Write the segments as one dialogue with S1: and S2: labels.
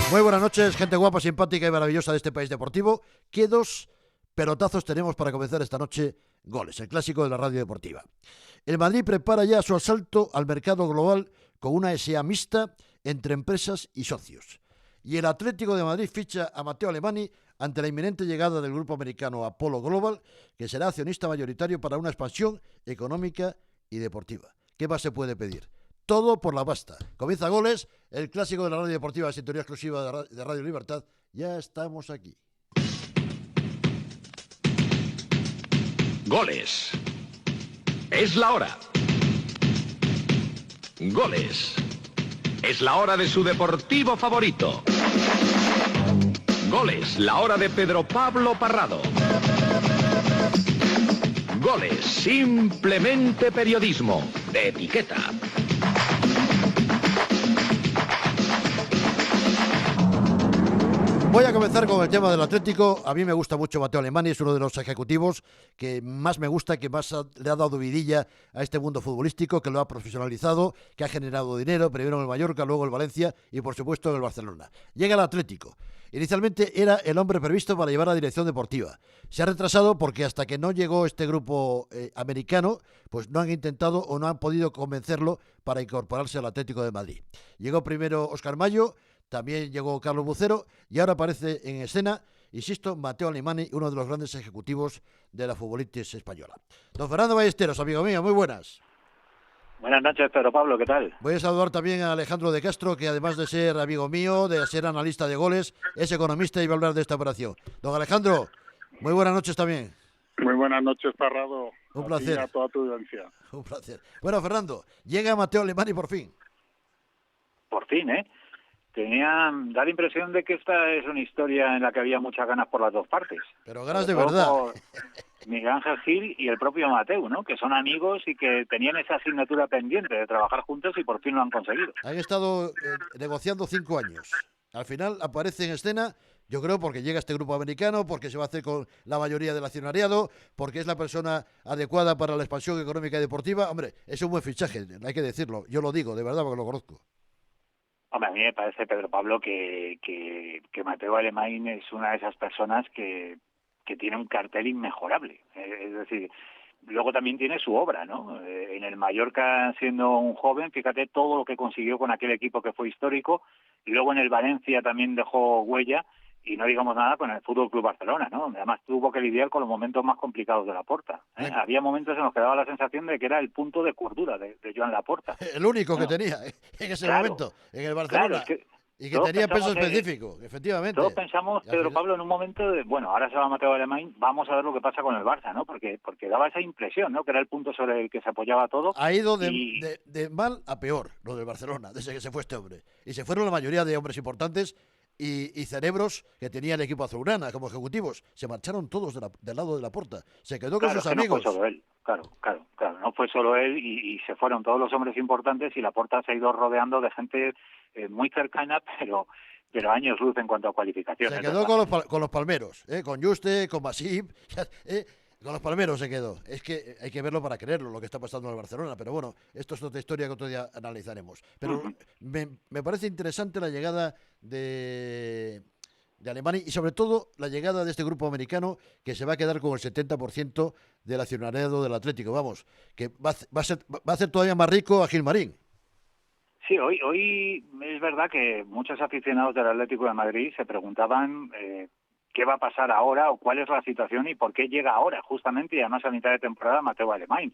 S1: Muy buenas noches, gente guapa, simpática y maravillosa de este país deportivo. ¿Qué dos pelotazos tenemos para comenzar esta noche? Goles, el clásico de la radio deportiva. El Madrid prepara ya su asalto al mercado global con una SA mixta entre empresas y socios. Y el Atlético de Madrid ficha a Matteo Alemany ante la inminente llegada del grupo americano Apollo Global, que será accionista mayoritario para una expansión económica y deportiva. ¿Qué más se puede pedir? Todo por la pasta. Comienza Goles, el clásico de la radio deportiva, sintonía exclusiva de Radio Libertad. Ya estamos aquí.
S2: Goles. Es la hora. Goles. Es la hora de su deportivo favorito. Goles, la hora de Pedro Pablo Parrado. Goles, simplemente periodismo de etiqueta.
S1: Voy a comenzar con el tema del Atlético. A mí me gusta mucho Matteo Alemany, es uno de los ejecutivos que más me gusta, que más le ha dado vidilla a este mundo futbolístico, que lo ha profesionalizado, que ha generado dinero, primero en el Mallorca, luego en el Valencia y por supuesto en el Barcelona. Llega el Atlético. Inicialmente era el hombre previsto para llevar a dirección deportiva. Se ha retrasado porque hasta que no llegó este grupo americano, pues no han intentado o no han podido convencerlo para incorporarse al Atlético de Madrid. Llegó primero Óscar Mayo, también llegó Carlos Bucero y ahora aparece en escena, insisto, Matteo Alemany, uno de los grandes ejecutivos de la futbolitis española. Don Fernando Ballesteros, amigo mío, muy buenas.
S3: Buenas noches, Pedro Pablo, ¿qué tal?
S1: Voy a saludar también a Alejandro de Castro, que además de ser amigo mío, de ser analista de goles, es economista y va a hablar de esta operación. Don Alejandro, muy buenas noches también.
S4: Muy buenas noches, Parrado.
S1: Un placer.
S4: A toda tu audiencia.
S1: Un placer. Bueno, Fernando, llega Matteo Alemany por fin.
S3: Por fin, ¿eh? Da la impresión de que esta es una historia en la que había muchas ganas por las dos partes.
S1: Pero ganas de verdad.
S3: Miguel Ángel Gil y el propio Mateu, ¿no? Que son amigos y que tenían esa asignatura pendiente de trabajar juntos y por fin lo han conseguido.
S1: Han estado negociando 5 años. Al final aparece en escena, yo creo, porque llega este grupo americano, porque se va a hacer con la mayoría del accionariado, porque es la persona adecuada para la expansión económica y deportiva. Hombre, es un buen fichaje, hay que decirlo. Yo lo digo, de verdad, porque lo conozco.
S3: Hombre, a mí me parece, Pedro Pablo, que Matteo Alemany es una de esas personas que tiene un cartel inmejorable. Es decir, luego también tiene su obra, ¿no? En el Mallorca, siendo un joven, fíjate todo lo que consiguió con aquel equipo que fue histórico, y luego en el Valencia también dejó huella, y no digamos nada con el Fútbol Club Barcelona, ¿no? Además tuvo que lidiar con los momentos más complicados de Laporta. Había momentos en los que daba la sensación de que era el punto de cordura de Joan Laporta.
S1: El único que tenía en ese momento, en el Barcelona.
S3: Claro,
S1: y que tenía peso específico, efectivamente.
S3: Todos pensamos, Pedro Pablo, en un momento de, bueno, ahora se va Matteo Alemany, vamos a ver lo que pasa con el Barça, ¿no? Porque daba esa impresión, ¿no? Que era el punto sobre el que se apoyaba todo.
S1: Ha ido de mal a peor lo del Barcelona, desde que se fue este hombre. Y se fueron la mayoría de hombres importantes y cerebros que tenía el equipo azulgrana como ejecutivos. Se marcharon todos del lado de Laporta. Se quedó con sus amigos.
S3: No fue solo él. Claro. No fue solo él y se fueron todos los hombres importantes y Laporta se ha ido rodeando de gente muy cercana, pero años luz en cuanto a cualificaciones.
S1: Se quedó con los palmeros, con Juste, con Masip, con los palmeros se quedó. Es que hay que verlo para creerlo, lo que está pasando en el Barcelona. Pero bueno, esto es otra historia que otro día analizaremos. Pero me parece interesante la llegada de Alemany y sobre todo la llegada de este grupo americano que se va a quedar con el 70% del accionariado del Atlético. Vamos, que va a hacer todavía más rico a Gilmarín.
S3: Sí, hoy es verdad que muchos aficionados del Atlético de Madrid se preguntaban qué va a pasar ahora o cuál es la situación y por qué llega ahora, justamente, y además a mitad de temporada, Matteo Alemany.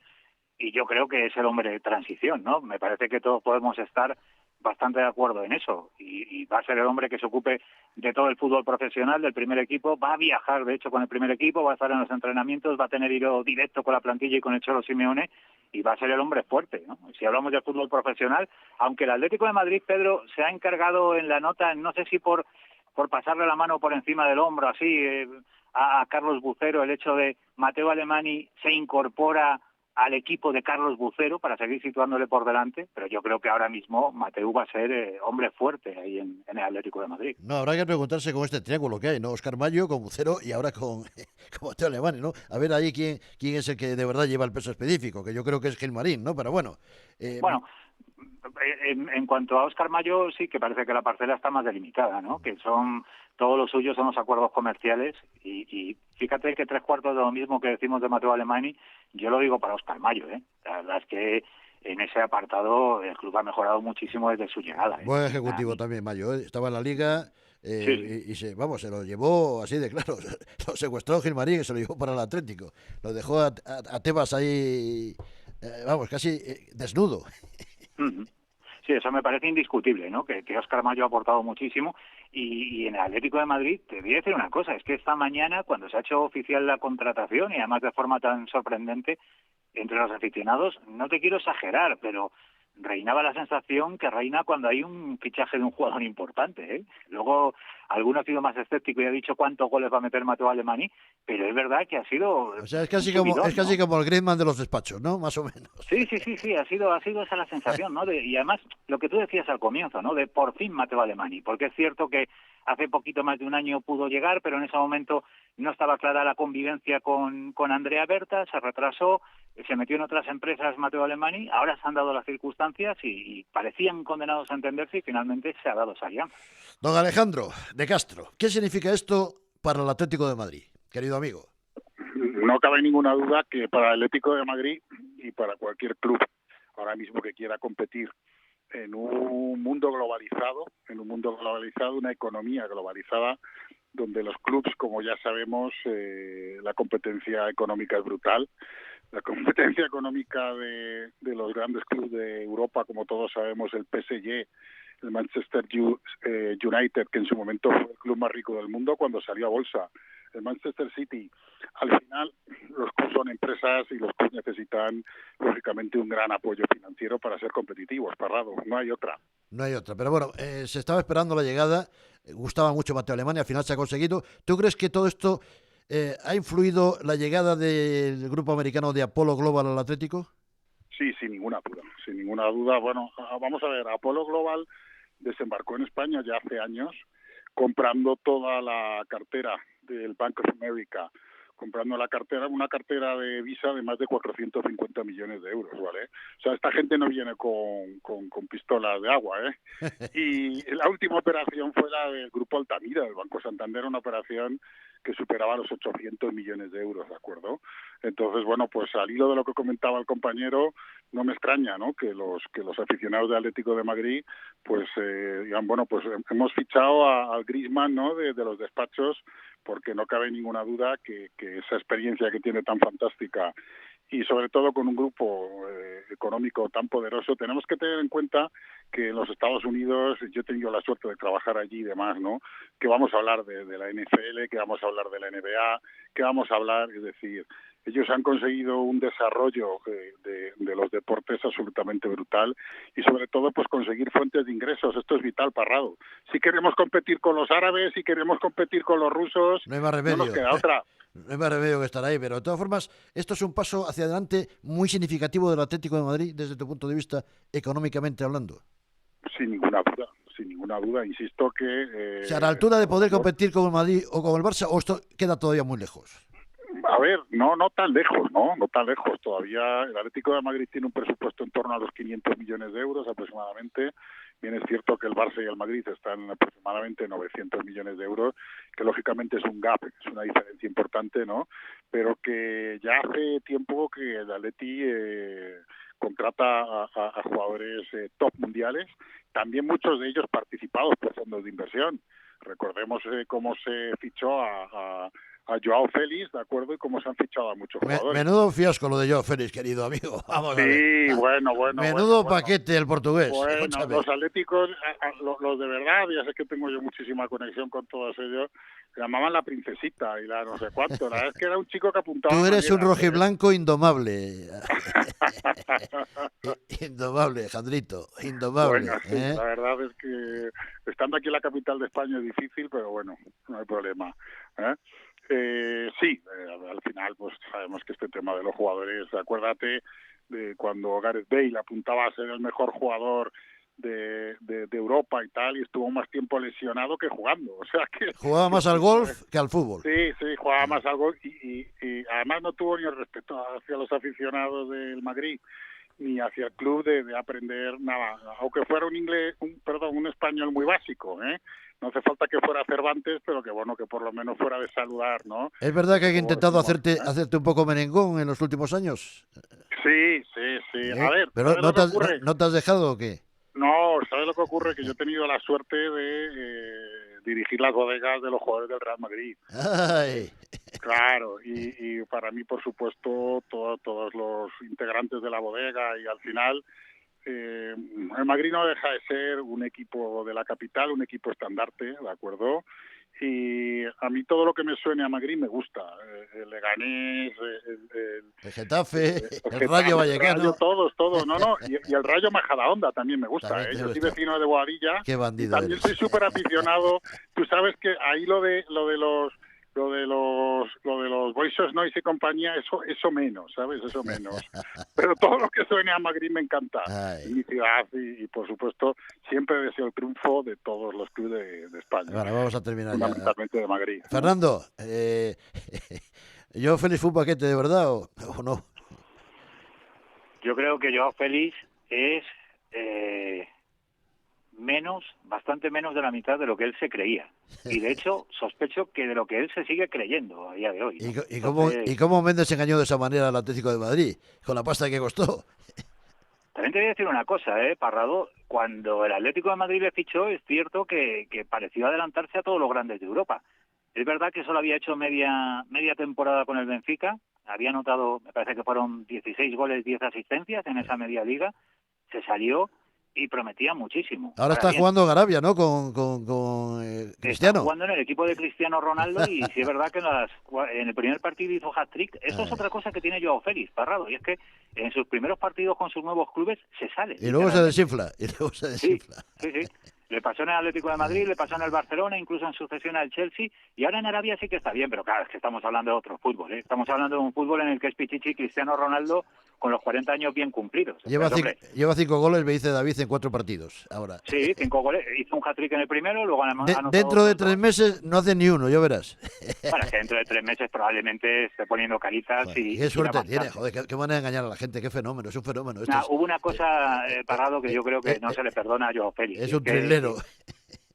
S3: Y yo creo que es el hombre de transición, ¿no? Me parece que todos podemos estar bastante de acuerdo en eso y va a ser el hombre que se ocupe de todo el fútbol profesional del primer equipo, va a viajar de hecho con el primer equipo, va a estar en los entrenamientos, va a tener hilo directo con la plantilla y con el Cholo Simeone y va a ser el hombre fuerte, ¿no? Si hablamos del fútbol profesional, aunque el Atlético de Madrid, Pedro, se ha encargado en la nota, no sé si por pasarle la mano por encima del hombro así a Carlos Bucero, el hecho de Matteo Alemany se incorpora al equipo de Carlos Bucero para seguir situándole por delante, pero yo creo que ahora mismo Mateu va a ser hombre fuerte ahí en el Atlético de Madrid.
S1: No, habrá que preguntarse con este triángulo que hay, ¿no? Óscar Mayo con Bucero y ahora con Matteo Alemany, ¿no? A ver ahí quién es el que de verdad lleva el peso específico, que yo creo que es Gilmarín, ¿no? Pero bueno.
S3: Bueno, En cuanto a Óscar Mayo, sí que parece que la parcela está más delimitada, ¿no? Que son todos los suyos son los acuerdos comerciales y fíjate que 3/4 de lo mismo que decimos de Matteo Alemany, yo lo digo para Óscar Mayo, ¿eh? La verdad es que en ese apartado el club ha mejorado muchísimo desde su llegada, ¿eh?
S1: Buen ejecutivo también, Mayo, ¿eh? Estaba en la liga
S3: Sí.
S1: y se lo llevó así de claro. Lo secuestró Gilmarín y se lo llevó para el Atlético. Lo dejó a Tebas ahí, casi desnudo.
S3: Ujú. Sí, eso me parece indiscutible, ¿no? Que Óscar Mayo ha aportado muchísimo y en el Atlético de Madrid te voy a decir una cosa, es que esta mañana cuando se ha hecho oficial la contratación y además de forma tan sorprendente entre los aficionados, no te quiero exagerar, pero reinaba la sensación que reina cuando hay un fichaje de un jugador importante, ¿eh? Luego alguno ha sido más escéptico y ha dicho cuántos goles va a meter Matteo Alemany, pero es verdad que ha sido
S1: O sea, es
S3: un
S1: casi
S3: subidón, ¿no?
S1: como el Griezmann de los despachos, ¿no? Más o menos.
S3: Sí, ha sido esa la sensación, ¿no? Y además, lo que tú decías al comienzo, ¿no? De por fin Matteo Alemany, porque es cierto que hace poquito más de un año pudo llegar, pero en ese momento no estaba clara la convivencia con Andrea Berta, se retrasó, se metió en otras empresas Matteo Alemany, ahora se han dado las circunstancias y parecían condenados a entenderse y finalmente se ha dado esa alianza.
S1: Don Alejandro de Castro, ¿qué significa esto para el Atlético de Madrid, querido amigo?
S4: No cabe ninguna duda que para el Atlético de Madrid y para cualquier club ahora mismo que quiera competir en un mundo globalizado, una economía globalizada, donde los clubs, como ya sabemos, la competencia económica es brutal. La competencia económica de los grandes clubes de Europa, como todos sabemos, el PSG, el Manchester United, que en su momento fue el club más rico del mundo cuando salió a bolsa, el Manchester City. Al final, los clubes son empresas y los clubes necesitan, lógicamente, un gran apoyo financiero para ser competitivos, Parrado. No hay otra.
S1: No hay otra. Pero bueno, se estaba esperando la llegada, gustaba mucho Matteo Alemany, al final se ha conseguido. ¿Tú crees que todo esto ha influido la llegada del grupo americano de Apollo Global al Atlético?
S4: Sí, sin ninguna duda. Bueno, vamos a ver, Apollo Global desembarcó en España ya hace años, comprando toda la cartera del Bank of America, comprando una cartera de Visa de más de 450 millones de euros, ¿vale? O sea, esta gente no viene con pistolas de agua, ¿eh? Y la última operación fue la del Grupo Altamira, del Banco Santander, una operación que superaba los 800 millones de euros, ¿de acuerdo? Entonces, bueno, pues al hilo de lo que comentaba el compañero, no me extraña, ¿no?, que los aficionados de Atlético de Madrid, pues digan, bueno, pues hemos fichado al Griezmann, ¿no?, de los despachos, porque no cabe ninguna duda que esa experiencia que tiene tan fantástica y sobre todo con un grupo económico tan poderoso, tenemos que tener en cuenta que en los Estados Unidos, yo he tenido la suerte de trabajar allí y demás, ¿no?, que vamos a hablar de la NFL, que vamos a hablar de la NBA, que vamos a hablar, es decir, ellos han conseguido un desarrollo de los deportes absolutamente brutal y sobre todo pues conseguir fuentes de ingresos. Esto es vital, Parrado. Si queremos competir con los árabes, si queremos competir con los rusos,
S1: No hay más remedio.
S4: no nos queda otra.
S1: No hay más remedio que estar ahí, pero de todas formas, esto es un paso hacia adelante muy significativo del Atlético de Madrid desde tu punto de vista económicamente hablando.
S4: Sin ninguna duda, insisto que...
S1: O sea, a la altura de poder competir con el Madrid o con el Barça, o esto queda todavía muy lejos.
S4: A ver, no tan lejos, no tan lejos. Todavía el Atlético de Madrid tiene un presupuesto en torno a los 500 millones de euros aproximadamente. Bien es cierto que el Barça y el Madrid están aproximadamente 900 millones de euros, que lógicamente es un gap, es una diferencia importante, ¿no? Pero que ya hace tiempo que el Atleti contrata a jugadores top mundiales, también muchos de ellos participados por fondos de inversión. Recordemos cómo se fichó a Joao Félix, ¿de acuerdo? Y cómo se han fichado a muchos jugadores.
S1: Menudo fiasco lo de Joao Félix, querido amigo. Vamos a ver.
S4: Sí, bueno.
S1: Menudo paquete el portugués.
S4: Bueno,
S1: Escúchame.
S4: los atléticos, los de verdad, ya sé que tengo yo muchísima conexión con todos ellos, llamaban la princesita y la no sé cuánto. La verdad es que era un chico que apuntaba.
S1: Tú eres un rojiblanco indomable. Indomable, Jandrito, indomable.
S4: Bueno, sí, la verdad es que estando aquí en la capital de España es difícil, pero bueno, no hay problema. Al final pues sabemos que este tema de los jugadores, acuérdate de cuando Gareth Bale apuntaba a ser el mejor jugador de Europa y tal, y estuvo más tiempo lesionado que jugando, o sea que...
S1: Jugaba más al golf que al fútbol.
S4: Sí, jugaba más al golf y además no tuvo ni el respeto hacia los aficionados del Madrid. ni hacia el club de aprender nada, aunque fuera un español muy básico, ¿eh? No hace falta que fuera Cervantes, pero que bueno, que por lo menos fuera de saludar, ¿no?
S1: ¿Es verdad que hay
S4: Como
S1: intentado
S4: decimos,
S1: hacerte un poco merengón en los últimos años?
S4: Sí. A ver,
S1: ¿Pero
S4: ¿sabes lo que ocurre?
S1: no te has dejado o qué?
S4: No, ¿sabes lo que ocurre? Que yo he tenido la suerte de dirigir las bodegas de los jugadores del Real Madrid.
S1: Ay.
S4: Claro, y para mí, por supuesto, todos los integrantes de la bodega y al final, el Madrid no deja de ser un equipo de la capital, un equipo estandarte, ¿de acuerdo? Y a mí todo lo que me suene a Madrid me gusta. El Leganés,
S1: El Getafe, el
S4: Getafe,
S1: Rayo Vallecano.
S4: todos. No. Y el Rayo Majadahonda también me gusta.
S1: También te
S4: Yo soy
S1: gusta.
S4: vecino de Boadilla.
S1: Qué bandido
S4: Y también
S1: eres.
S4: soy súper aficionado. Tú sabes que ahí lo de los Voices Noise y compañía, eso menos, ¿sabes? Eso menos. Pero todo lo que suene a Madrid me encanta.
S1: Ay.
S4: Mi ciudad y, por supuesto, siempre deseo el triunfo de todos los clubes de España.
S1: Bueno, vamos a terminar ya.
S4: Fundamentalmente de Madrid.
S1: Fernando, ¿yo feliz fue un paquete de verdad o no?
S3: Yo creo que Joao Félix es bastante menos de la mitad de lo que él se creía. Y de hecho, sospecho que de lo que él se sigue creyendo a día de hoy, ¿no?
S1: ¿Y cómo Méndez engañó de esa manera al Atlético de Madrid? Con la pasta que costó.
S3: También te voy a decir una cosa, Parrado. Cuando el Atlético de Madrid le fichó, es cierto que pareció adelantarse a todos los grandes de Europa. Es verdad que solo había hecho media temporada con el Benfica. Había anotado, me parece que fueron 16 goles, 10 asistencias en esa media liga. Se salió y prometía muchísimo.
S1: Ahora está
S3: bien,
S1: jugando en Arabia, ¿no? Con Cristiano.
S3: está jugando en el equipo de Cristiano Ronaldo y sí es verdad que en el primer partido hizo hat-trick. Eso es otra cosa que tiene Joao Félix, Parrado, y es que en sus primeros partidos con sus nuevos clubes se sale.
S1: Y luego se
S3: literalmente.
S1: desinfla.
S3: Sí. Le pasó en el Atlético de Madrid, le pasó en el Barcelona, incluso en sucesión al Chelsea, y ahora en Arabia sí que está bien, pero claro, es que estamos hablando de otro fútbol, ¿eh? Estamos hablando de un fútbol en el que es Pichichi Cristiano Ronaldo con los 40 años bien cumplidos.
S1: Lleva
S3: Entonces,
S1: 5 goles, me dice David, en 4 partidos. Ahora.
S3: Sí, 5 goles, hizo un hat-trick en el primero, luego anotado
S1: Dentro de
S3: otros
S1: 3 meses no hace ni uno, ya verás.
S3: Bueno, que dentro de 3 meses probablemente esté poniendo caritas.
S1: Joder,
S3: y
S1: qué suerte
S3: bastante.
S1: tiene, joder, qué manera de engañar a la gente, qué fenómeno, es un fenómeno. Esto es,
S3: Hubo una cosa, Parrado, que yo creo que no se le perdona a Joao Félix.
S1: es un
S3: que
S1: trilero.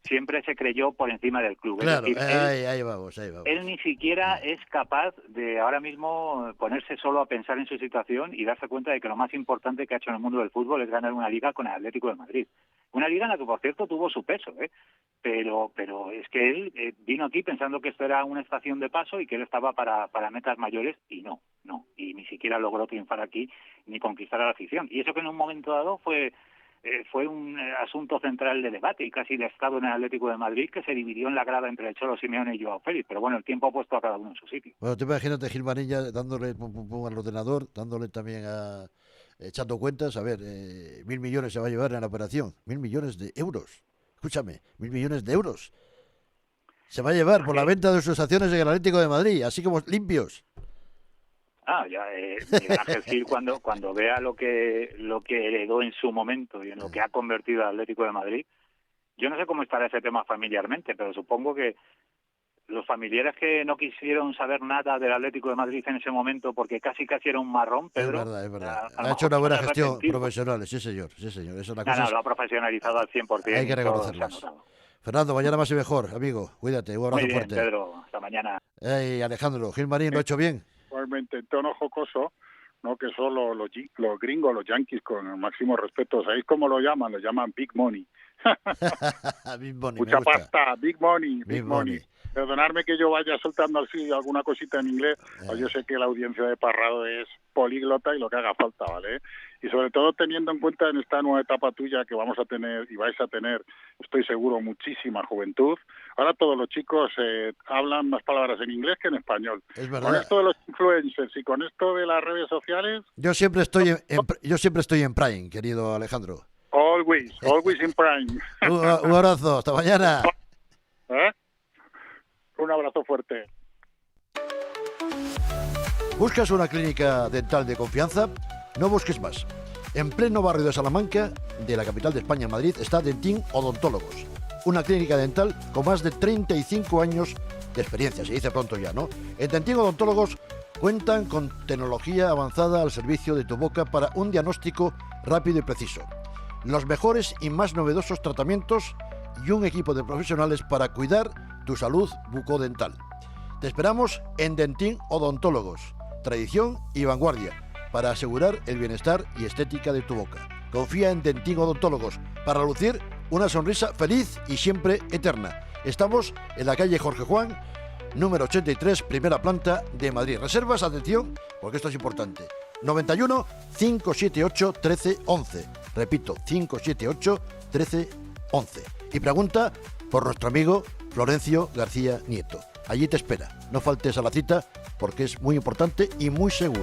S3: Siempre se creyó por encima del club.
S1: Claro,
S3: es decir,
S1: ahí vamos.
S3: él ni siquiera es capaz de ahora mismo ponerse solo a pensar en su situación y darse cuenta de que lo más importante que ha hecho en el mundo del fútbol es ganar una liga con el Atlético de Madrid. Una liga en la que, por cierto, tuvo su peso, pero es que él vino aquí pensando que esto era una estación de paso y que él estaba para metas mayores y no, y ni siquiera logró triunfar aquí ni conquistar a la afición. Y eso que en un momento dado fue un asunto central de debate y casi de estado en el Atlético de Madrid, que se dividió en la grada entre el Cholo Simeone y Joao Félix, pero bueno, el tiempo ha puesto a cada uno en su sitio.
S1: Bueno, te imagínate Gilmarín ya dándole al ordenador, dándole también echando cuentas, a ver, 1.000 millones se va a llevar en la operación, 1.000 millones de euros, escúchame, 1.000 millones de euros se va a llevar por la venta de sus acciones en el Atlético de Madrid, así como limpios.
S3: Miguel Ángel Gil cuando vea lo que heredó en su momento y en lo que ha convertido al Atlético de Madrid, yo no sé cómo estará ese tema familiarmente, pero supongo que los familiares que no quisieron saber nada del Atlético de Madrid en ese momento porque casi era un marrón, Pedro.
S1: Es verdad.
S3: A lo
S1: Ha hecho
S3: mejor
S1: una buena
S3: se
S1: gestión
S3: arrepentir.
S1: profesional, sí señor. Eso la cosa
S3: Lo ha profesionalizado al 100%.
S1: hay que
S3: y todo se ha
S1: reconocerlas.
S3: notado.
S1: Fernando, mañana más y mejor, amigo, cuídate, un abrazo
S3: Muy bien,
S1: fuerte.
S3: Pedro, hasta mañana.
S1: Alejandro, Gilmarín, ¿lo ha hecho bien?
S4: Igualmente, en tono jocoso, ¿no? Que son los gringos, los yanquis, con el máximo respeto. ¿Sabéis cómo lo llaman? Lo llaman Big Money.
S1: Big Money,
S4: Mucha
S1: me gusta.
S4: pasta, Big Money,
S1: Big
S4: Big Money. Perdonadme que yo vaya soltando así alguna cosita en inglés. Yo sé que la audiencia de Parrado es políglota y lo que haga falta, ¿vale? Y sobre todo teniendo en cuenta en esta nueva etapa tuya que vamos a tener y vais a tener, estoy seguro, muchísima juventud. Ahora todos los chicos hablan más palabras en inglés que en español.
S1: Es
S4: Con
S1: verdad.
S4: esto de los influencers y con esto de las redes sociales,
S1: Yo siempre estoy en Prime, querido Alejandro.
S4: always in prime.
S1: Un abrazo, hasta mañana.
S4: ¿Eh? Un abrazo fuerte.
S1: ¿Buscas una clínica dental de confianza? No busques más. En pleno barrio de Salamanca, de la capital de España, Madrid, está Dentín Odontólogos. Una clínica dental con más de 35 años de experiencia, se dice pronto ya, ¿no? En Dentín Odontólogos Cuentan con tecnología avanzada al servicio de tu boca para un diagnóstico rápido y preciso, los mejores y más novedosos tratamientos y un equipo de profesionales para cuidar tu salud bucodental. Te esperamos en Dentín Odontólogos, tradición y vanguardia, para asegurar el bienestar y estética de tu boca. Confía en Dentín Odontólogos para lucir una sonrisa feliz y siempre eterna. Estamos en la calle Jorge Juan, número 83, primera planta de Madrid. Reservas, atención, porque esto es importante. 91 578 1311. Repito, 578 1311. Y pregunta por nuestro amigo Florencio García Nieto. Allí te espera. No faltes a la cita porque es muy importante y muy seguro.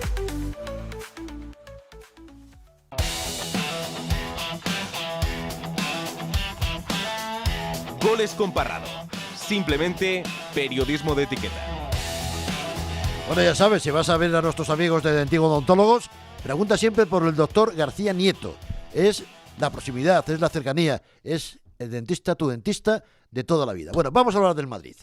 S5: Goles con Parrado. Simplemente periodismo de etiqueta.
S1: Bueno, ya sabes, si vas a ver a nuestros amigos de Dentín Odontólogos, pregunta siempre por el doctor García Nieto. Es la proximidad, es la cercanía, es el dentista, tu dentista de toda la vida. Bueno, vamos a hablar del Madrid.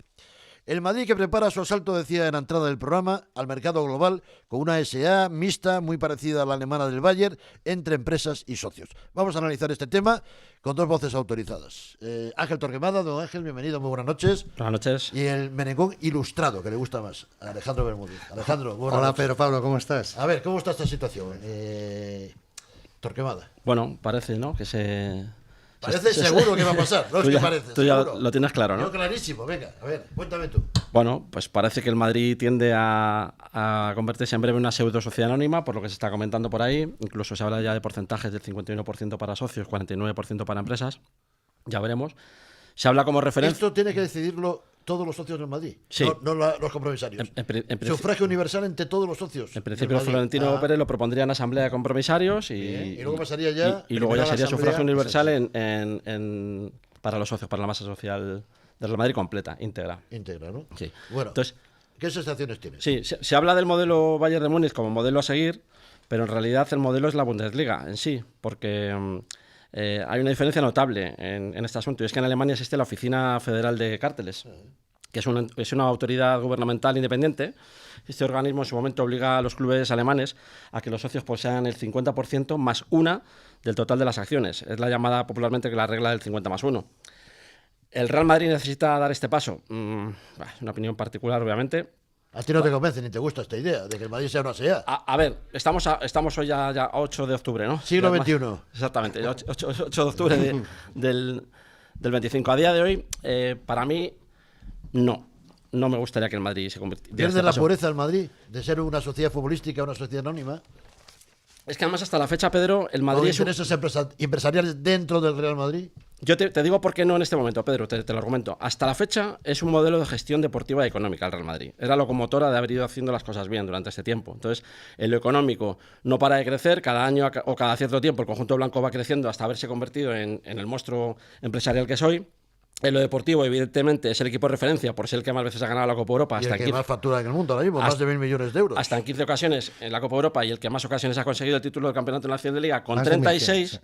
S1: El Madrid que prepara su asalto, decía en la entrada del programa, al mercado global con una SA mixta muy parecida a la alemana del Bayern entre empresas y socios. Vamos a analizar este tema con dos voces autorizadas. Ángel Torquemada, don Ángel, bienvenido, muy buenas noches.
S6: Buenas noches.
S1: Y el merengón ilustrado, que le gusta más, Alejandro Bermúdez. Alejandro, buenas
S7: Hola,
S1: noches.
S7: Pedro Pablo, ¿cómo estás?
S1: A ver, ¿cómo está esta situación? Torquemada.
S6: Bueno, parece, ¿no? Que se...
S1: Parece seguro que va a pasar, no es que parece.
S6: Tú ya
S1: seguro.
S6: lo tienes claro, ¿no?
S1: Yo clarísimo, venga, a ver, cuéntame tú.
S6: Bueno, pues parece que el Madrid tiende a convertirse en breve en una pseudo-sociedad anónima, por lo que se está comentando por ahí. Incluso se habla ya de porcentajes del 51% para socios, 49% para empresas. Ya veremos. Se habla como referencia...
S1: Esto tiene que decidirlo todos los socios del Madrid,
S6: Sí.
S1: no los compromisarios. Sufragio universal entre todos los socios.
S6: En principio,
S1: del Madrid.
S6: Florentino Pérez lo propondría en asamblea de compromisarios
S1: Bien, y luego pasaría ya...
S6: y luego ya sería
S1: asamblea,
S6: sufragio universal para los socios, para la masa social del Real Madrid completa, íntegra.
S1: Íntegra, ¿no?
S6: Sí.
S1: Bueno,
S6: Entonces,
S1: ¿qué sensaciones tienes?
S6: sí, se habla del modelo Bayern de Múnich como modelo a seguir, pero en realidad el modelo es la Bundesliga en sí, porque hay una diferencia notable en este asunto, y es que en Alemania existe la Oficina Federal de Cárteles, que es una autoridad gubernamental independiente. Este organismo en su momento obliga a los clubes alemanes a que los socios posean el 50% más una del total de las acciones. Es la llamada popularmente la regla del 50 más 1. ¿El Real Madrid necesita dar este paso? Es una opinión particular, obviamente.
S1: A ti no te convence ni te gusta esta idea de que el Madrid sea una SEA.
S6: A ver, estamos hoy ya a 8 de octubre, ¿no?
S1: Siglo XXI.
S6: Exactamente, 8 de octubre del 25. A día de hoy, para mí, no me gustaría que el Madrid se convirtiera.
S1: ¿Pierde la pureza el Madrid de ser una sociedad futbolística, una sociedad anónima?
S6: Es que además hasta la fecha, Pedro, el
S1: ¿O
S6: Madrid es
S1: intereses empresariales dentro del Real Madrid?
S6: Yo te digo por qué no en este momento, Pedro, te lo argumento. Hasta la fecha es un modelo de gestión deportiva y económica el Real Madrid. Es la locomotora de haber ido haciendo las cosas bien durante este tiempo. Entonces, en lo económico no para de crecer, cada año o cada cierto tiempo el conjunto blanco va creciendo hasta haberse convertido en el monstruo empresarial que soy. En lo deportivo, evidentemente, es el equipo de referencia por ser el que más veces ha ganado la Copa Europa.
S1: Y
S6: Hasta
S1: el que más factura en el mundo ahora mismo, más de 1.000 millones de euros.
S6: Hasta en 15 ocasiones en la Copa Europa, y el que más ocasiones ha conseguido el título del Campeonato Nacional de Liga con
S7: Más de
S6: 36...
S7: 1.100, sí.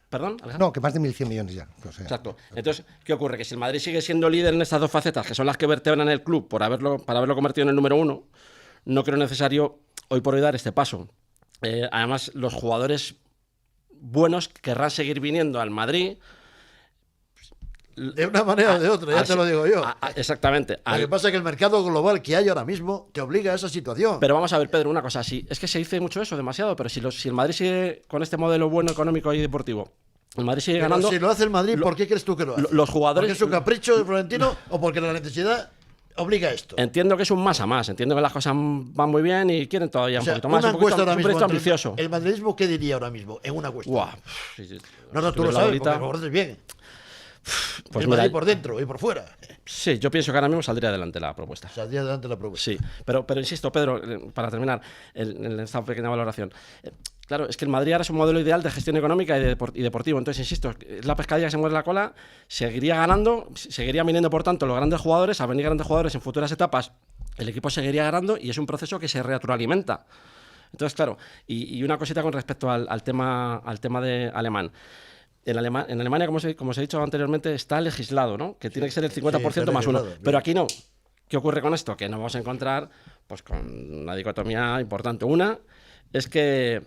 S6: ¿Perdón, Alejandro?
S7: No, que más de 1.100 millones ya. O sea,
S6: Exacto. Entonces, ¿qué ocurre? Que si el Madrid sigue siendo líder en estas dos facetas, que son las que vertebran el club para haberlo convertido en el número uno, no creo necesario hoy por hoy dar este paso. Además, los jugadores buenos querrán seguir viniendo al Madrid.
S1: De una manera o de otra, ya te lo digo yo.
S6: Exactamente.
S1: Lo que pasa es que el mercado global que hay ahora mismo te obliga a esa situación.
S6: Pero vamos a ver, Pedro, una cosa. Es que se dice mucho eso, demasiado, pero si el Madrid sigue con este modelo bueno, económico y deportivo, el Madrid sigue
S1: Pero
S6: ganando...
S1: si lo hace el Madrid, ¿por qué crees tú que lo hace?
S6: Los jugadores...
S1: ¿Porque es un capricho de Florentino o porque la necesidad obliga a esto?
S6: Entiendo que es un más a más. Entiendo que las cosas van muy bien y quieren todavía
S1: O sea,
S6: un poquito más.
S1: una encuesta ahora
S6: un
S1: mismo
S6: proyecto
S1: entre
S6: ambicioso.
S1: ¿El madridismo qué diría ahora mismo en una encuesta?
S6: Guau, sí.
S1: No, tú lo
S6: La
S1: sabes,
S6: bolita.
S1: porque lo conoces bien.
S6: Pues
S1: el
S6: mira,
S1: Madrid por dentro y por fuera.
S6: Sí, yo pienso que ahora mismo saldría adelante la propuesta.
S1: Saldría adelante la propuesta.
S6: Sí, pero insisto, Pedro, para terminar esta pequeña valoración. Claro, es que el Madrid ahora es un modelo ideal de gestión económica y deportivo. Entonces, insisto, es la pescadilla que se muerde la cola, seguiría ganando, seguiría viniendo, por tanto, los grandes jugadores, a venir grandes jugadores en futuras etapas, el equipo seguiría ganando y es un proceso que se retroalimenta. Entonces, claro, y una cosita con respecto al tema de alemán. En Alemania, como os he dicho anteriormente, está legislado, ¿no? Que tiene que ser el 50% más uno.
S1: legislado,
S6: Pero aquí no. ¿Qué ocurre con esto? Que no vamos a encontrar pues con una dicotomía importante. Una es que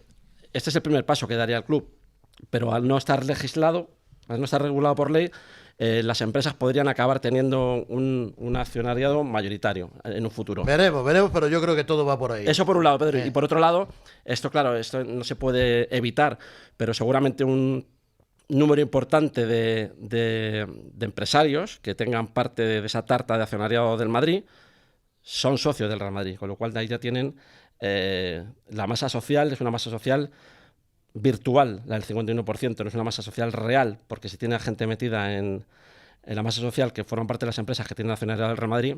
S6: este es el primer paso que daría el club, pero al no estar legislado, al no estar regulado por ley, las empresas podrían acabar teniendo un accionariado mayoritario en un futuro.
S1: Veremos, pero yo creo que todo va por ahí.
S6: Eso por un lado, Pedro. Y por otro lado, esto no se puede evitar, pero seguramente un número importante de empresarios que tengan parte de esa tarta de accionariado del Madrid son socios del Real Madrid, con lo cual de ahí ya tienen la masa social, es una masa social virtual, la del 51%, no es una masa social real, porque si tiene gente metida en la masa social que forman parte de las empresas que tienen accionariado del Real Madrid,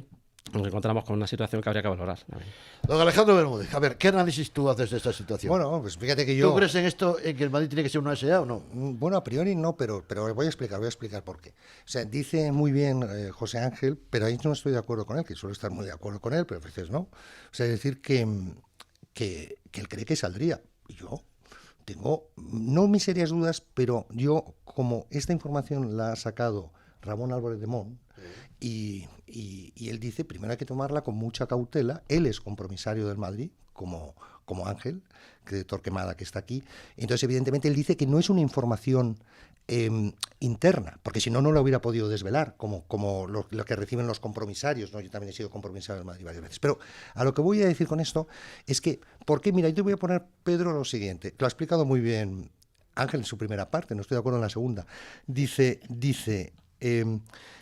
S6: nos encontramos con una situación que habría que valorar.
S1: Don Alejandro Bermúdez, a ver, ¿qué análisis tú haces de esta situación?
S7: Bueno, pues fíjate que yo...
S1: ¿Tú crees en esto, en que el Madrid tiene que ser una SA o no?
S7: Bueno, a priori no, pero voy a explicar por qué. O sea, dice muy bien José Ángel, pero ahí no estoy de acuerdo con él, que suelo estar muy de acuerdo con él, pero a veces no. O sea, es decir que él cree que saldría. Y yo tengo, no mis serias dudas, pero yo, como esta información la ha sacado Ramón Álvarez de Mon, y él dice, primero hay que tomarla con mucha cautela. Él es compromisario del Madrid, como Ángel, que de Torquemada, que está aquí. Entonces, evidentemente, él dice que no es una información interna, porque si no, no lo hubiera podido desvelar, como lo que reciben los compromisarios, ¿no? Yo también he sido compromisario del Madrid varias veces. Pero a lo que voy a decir con esto es que, ¿por qué? Mira, yo te voy a poner, Pedro, lo siguiente, que lo ha explicado muy bien Ángel en su primera parte, no estoy de acuerdo en la segunda. Dice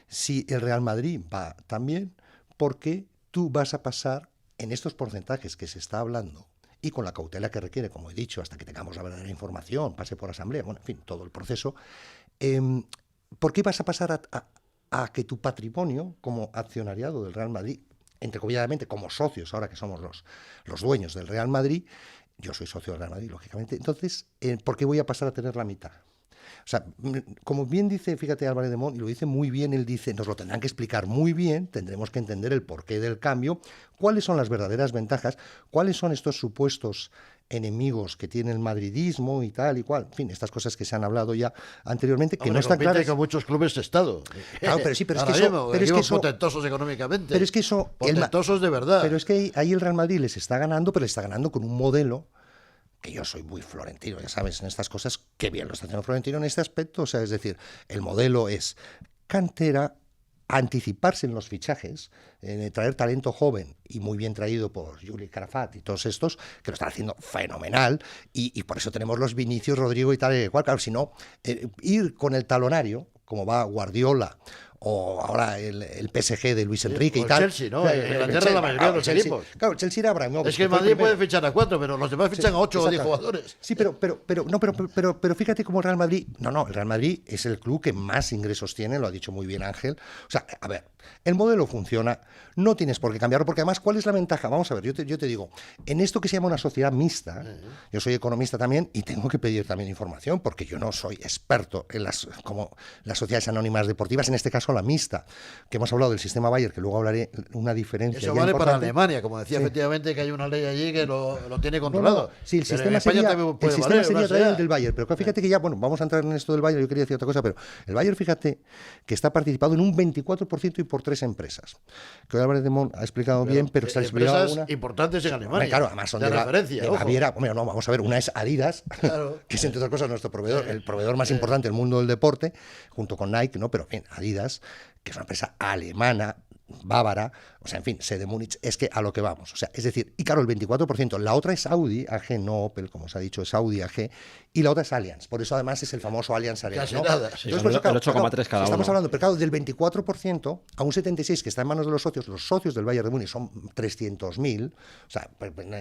S7: si el Real Madrid va tan bien, ¿por qué tú vas a pasar en estos porcentajes que se está hablando y con la cautela que requiere, como he dicho, hasta que tengamos la verdadera información, pase por asamblea, bueno, en fin, todo el proceso, ¿por qué vas a pasar a que tu patrimonio como accionariado del Real Madrid, entrecomilladamente como socios, ahora que somos los dueños del Real Madrid, yo soy socio del Real Madrid, lógicamente, entonces, ¿por qué voy a pasar a tener la mitad? O sea, como bien dice, fíjate Álvarez de Mon, y lo dice muy bien, él dice, nos lo tendrán que explicar muy bien, tendremos que entender el porqué del cambio, cuáles son las verdaderas ventajas, cuáles son estos supuestos enemigos que tiene el madridismo y tal y cual, en fin, estas cosas que se han hablado ya anteriormente, que no están claras.
S1: Con muchos clubes de Estado.
S7: Claro, pero sí, pero es que eso,
S1: potentosos económicamente.
S7: Pero es que eso,
S1: potentosos de verdad.
S7: Pero es que ahí el Real Madrid les está ganando, pero le está ganando con un modelo que yo soy muy florentino, ya sabes, en estas cosas, qué bien lo está haciendo Florentino en este aspecto, o sea, es decir, el modelo es cantera, anticiparse en los fichajes, traer talento joven y muy bien traído por Juli Carafat y todos estos, que lo están haciendo fenomenal, y por eso tenemos los Vinicius, Rodrigo y tal, igual, claro, si no, ir con el talonario, como va Guardiola, o ahora el PSG de Luis Enrique y tal.
S1: Chelsea, ¿no? En Inglaterra la mayoría de los equipos.
S7: Claro, Chelsea era Abramovich.
S1: Es que Madrid puede fichar a 4, pero los demás fichan a 8 o 10 jugadores.
S7: Sí, pero fíjate cómo el Real Madrid... No, el Real Madrid es el club que más ingresos tiene, lo ha dicho muy bien Ángel. O sea, a ver, el modelo funciona, no tienes por qué cambiarlo, porque además, ¿cuál es la ventaja? Vamos a ver, yo te digo, en esto que se llama una sociedad mixta, yo soy economista también y tengo que pedir también información, porque yo no soy experto en como las sociedades anónimas deportivas, en este caso la mixta, que hemos hablado del sistema Bayer, que luego hablaré una diferencia.
S1: Eso vale para Alemania, como decía efectivamente que hay una ley allí que lo tiene controlado.
S7: No. Sí, el sistema sería a través del Bayer, pero fíjate que ya, bueno, vamos a entrar en esto del Bayer, yo quería decir otra cosa, pero el Bayer, fíjate, que está participado en un 24% y por 3 empresas, que hoy Álvarez de Mon ha explicado bien, pero está explicado
S1: empresas importantes en Alemania.
S7: Claro, además son de referencia. Baviera, no, vamos a ver, una es Adidas, claro, que es entre otras cosas nuestro proveedor, el proveedor más importante del mundo del deporte, junto con Nike, ¿no? Pero bien, Adidas, que es una empresa alemana, bávara, o sea, en fin, sede de Múnich, es que a lo que vamos, o sea, es decir, y claro, el 24%, la otra es Audi AG, no Opel, como os ha dicho, es Audi AG, y la otra es Allianz, por eso además es el famoso Allianz Arena,
S1: casi
S7: ¿no?
S1: nada.
S6: Sí, entonces, el 8,3 cada uno.
S7: Estamos hablando, pero claro, del 24% a un 76% que está en manos de los socios del Bayern de Múnich son 300.000, o sea,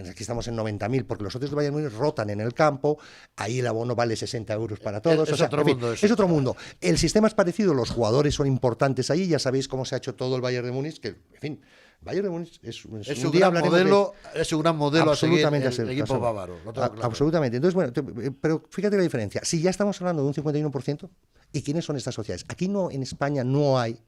S7: aquí estamos en 90.000, porque los socios del Bayern de Múnich rotan en el campo, ahí el abono vale 60 euros para todos,
S1: es otro mundo.
S7: Es otro mundo. El sistema es parecido, los jugadores son importantes ahí, ya sabéis cómo se ha hecho todo el Bayern de Múnich, que, en fin, Bayern de Múnich es un gran modelo,
S1: es un gran modelo
S7: absolutamente
S1: a seguir el equipo bávaro. Claro.
S7: Absolutamente. Entonces, bueno, pero fíjate la diferencia. Si ya estamos hablando de un 51%, ¿y quiénes son estas sociedades? Aquí no, en España no hay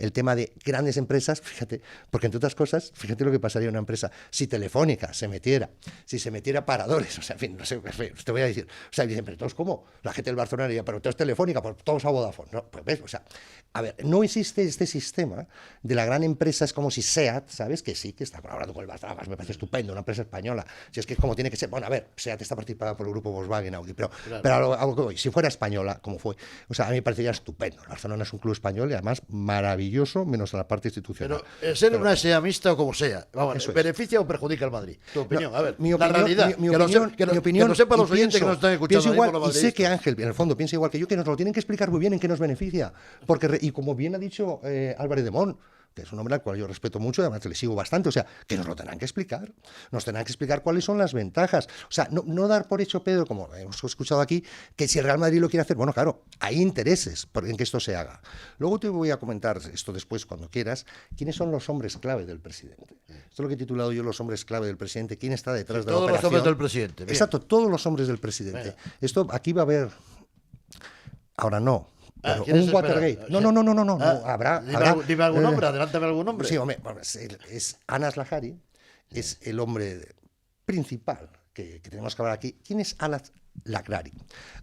S7: el tema de grandes empresas, fíjate, porque entre otras cosas, fíjate lo que pasaría en una empresa si Telefónica se metiera paradores, o sea, en fin, no sé, te voy a decir, o sea, dicen, pero todos ¿cómo? La gente del Barcelona diría, pero todos Telefónica, pues todos a Vodafone, no, pues ves, o sea, a ver, no existe este sistema de la gran empresa, es como si SEAT, ¿sabes? Que sí, que está colaborando con el Barcelona, me parece estupendo, una empresa española, si es que es como tiene que ser, bueno, a ver, SEAT está participada por el grupo Volkswagen, Audi, pero algo que voy, si fuera española, como fue, o sea, a mí me parecería estupendo, el Barcelona es un club español y además maravilloso, menos en la parte institucional.
S1: Pero ser una SEA mixta o como sea, vamos, ¿beneficia o perjudica al Madrid? Tu opinión, a ver, la realidad,
S7: mi opinión,
S1: que lo sepan los oyentes que nos están escuchando.
S7: Pienso igual, y sé que Ángel, en el fondo, piensa igual que yo, que nos lo tienen que explicar muy bien en qué nos beneficia, porque, y como bien ha dicho Álvarez de Mon, que es un hombre al cual yo respeto mucho y además le sigo bastante, o sea, que nos lo tendrán que explicar, nos tendrán que explicar cuáles son las ventajas, o sea, no dar por hecho, Pedro, como hemos escuchado aquí, que si el Real Madrid lo quiere hacer, bueno, claro, hay intereses en que esto se haga. Luego te voy a comentar esto después, cuando quieras, quiénes son los hombres clave del presidente. Esto es lo que he titulado yo los hombres clave del presidente, quién está detrás de la operación.
S1: Todos los hombres del presidente. Bien.
S7: Exacto, todos los hombres del presidente. Venga. Esto, aquí va a haber, ahora no, pero un Watergate. No, habrá.
S1: Dime algún nombre, adelántame algún nombre.
S7: Sí, hombre, es Anas Lahari, es el hombre principal que tenemos que hablar aquí. ¿Quién es Anas Lahari?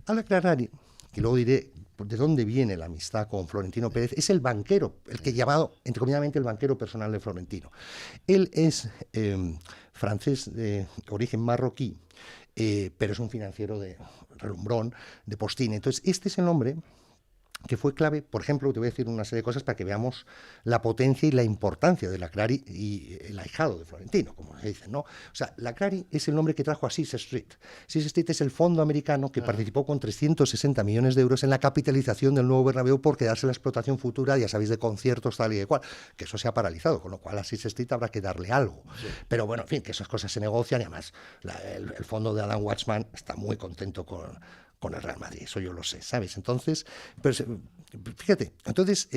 S7: Anas Lahari, que luego diré de dónde viene la amistad con Florentino Pérez, es el banquero, el que llamado, entrecomilladamente, el banquero personal de Florentino. Él es francés de origen marroquí, pero es un financiero de relumbrón, de postín. Entonces, este es el hombre que fue clave, por ejemplo, te voy a decir una serie de cosas para que veamos la potencia y la importancia de Lahari y el ahijado de Florentino, como se dice, ¿no? O sea, Lahari es el nombre que trajo a Sixth Street. Sixth Street es el fondo americano que participó con 360 millones de euros en la capitalización del nuevo Bernabéu por quedarse la explotación futura, ya sabéis, de conciertos, tal y cual, que eso se ha paralizado, con lo cual a Sixth Street habrá que darle algo. Sí. Pero bueno, en fin, que esas cosas se negocian y además el fondo de Alan Waxman está muy contento con el Real Madrid, eso yo lo sé, ¿sabes? Entonces, pero fíjate, entonces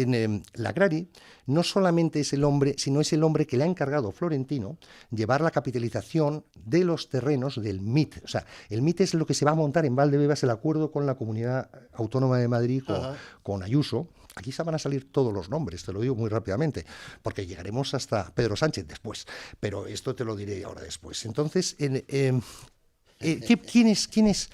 S7: Lahari no solamente es el hombre, sino es el hombre que le ha encargado Florentino llevar la capitalización de los terrenos del MIT. O sea, el MIT es lo que se va a montar en Valdebebas, el acuerdo con la Comunidad Autónoma de Madrid, con Ayuso. Aquí se van a salir todos los nombres, te lo digo muy rápidamente, porque llegaremos hasta Pedro Sánchez después, pero esto te lo diré ahora después. Entonces, ¿quién es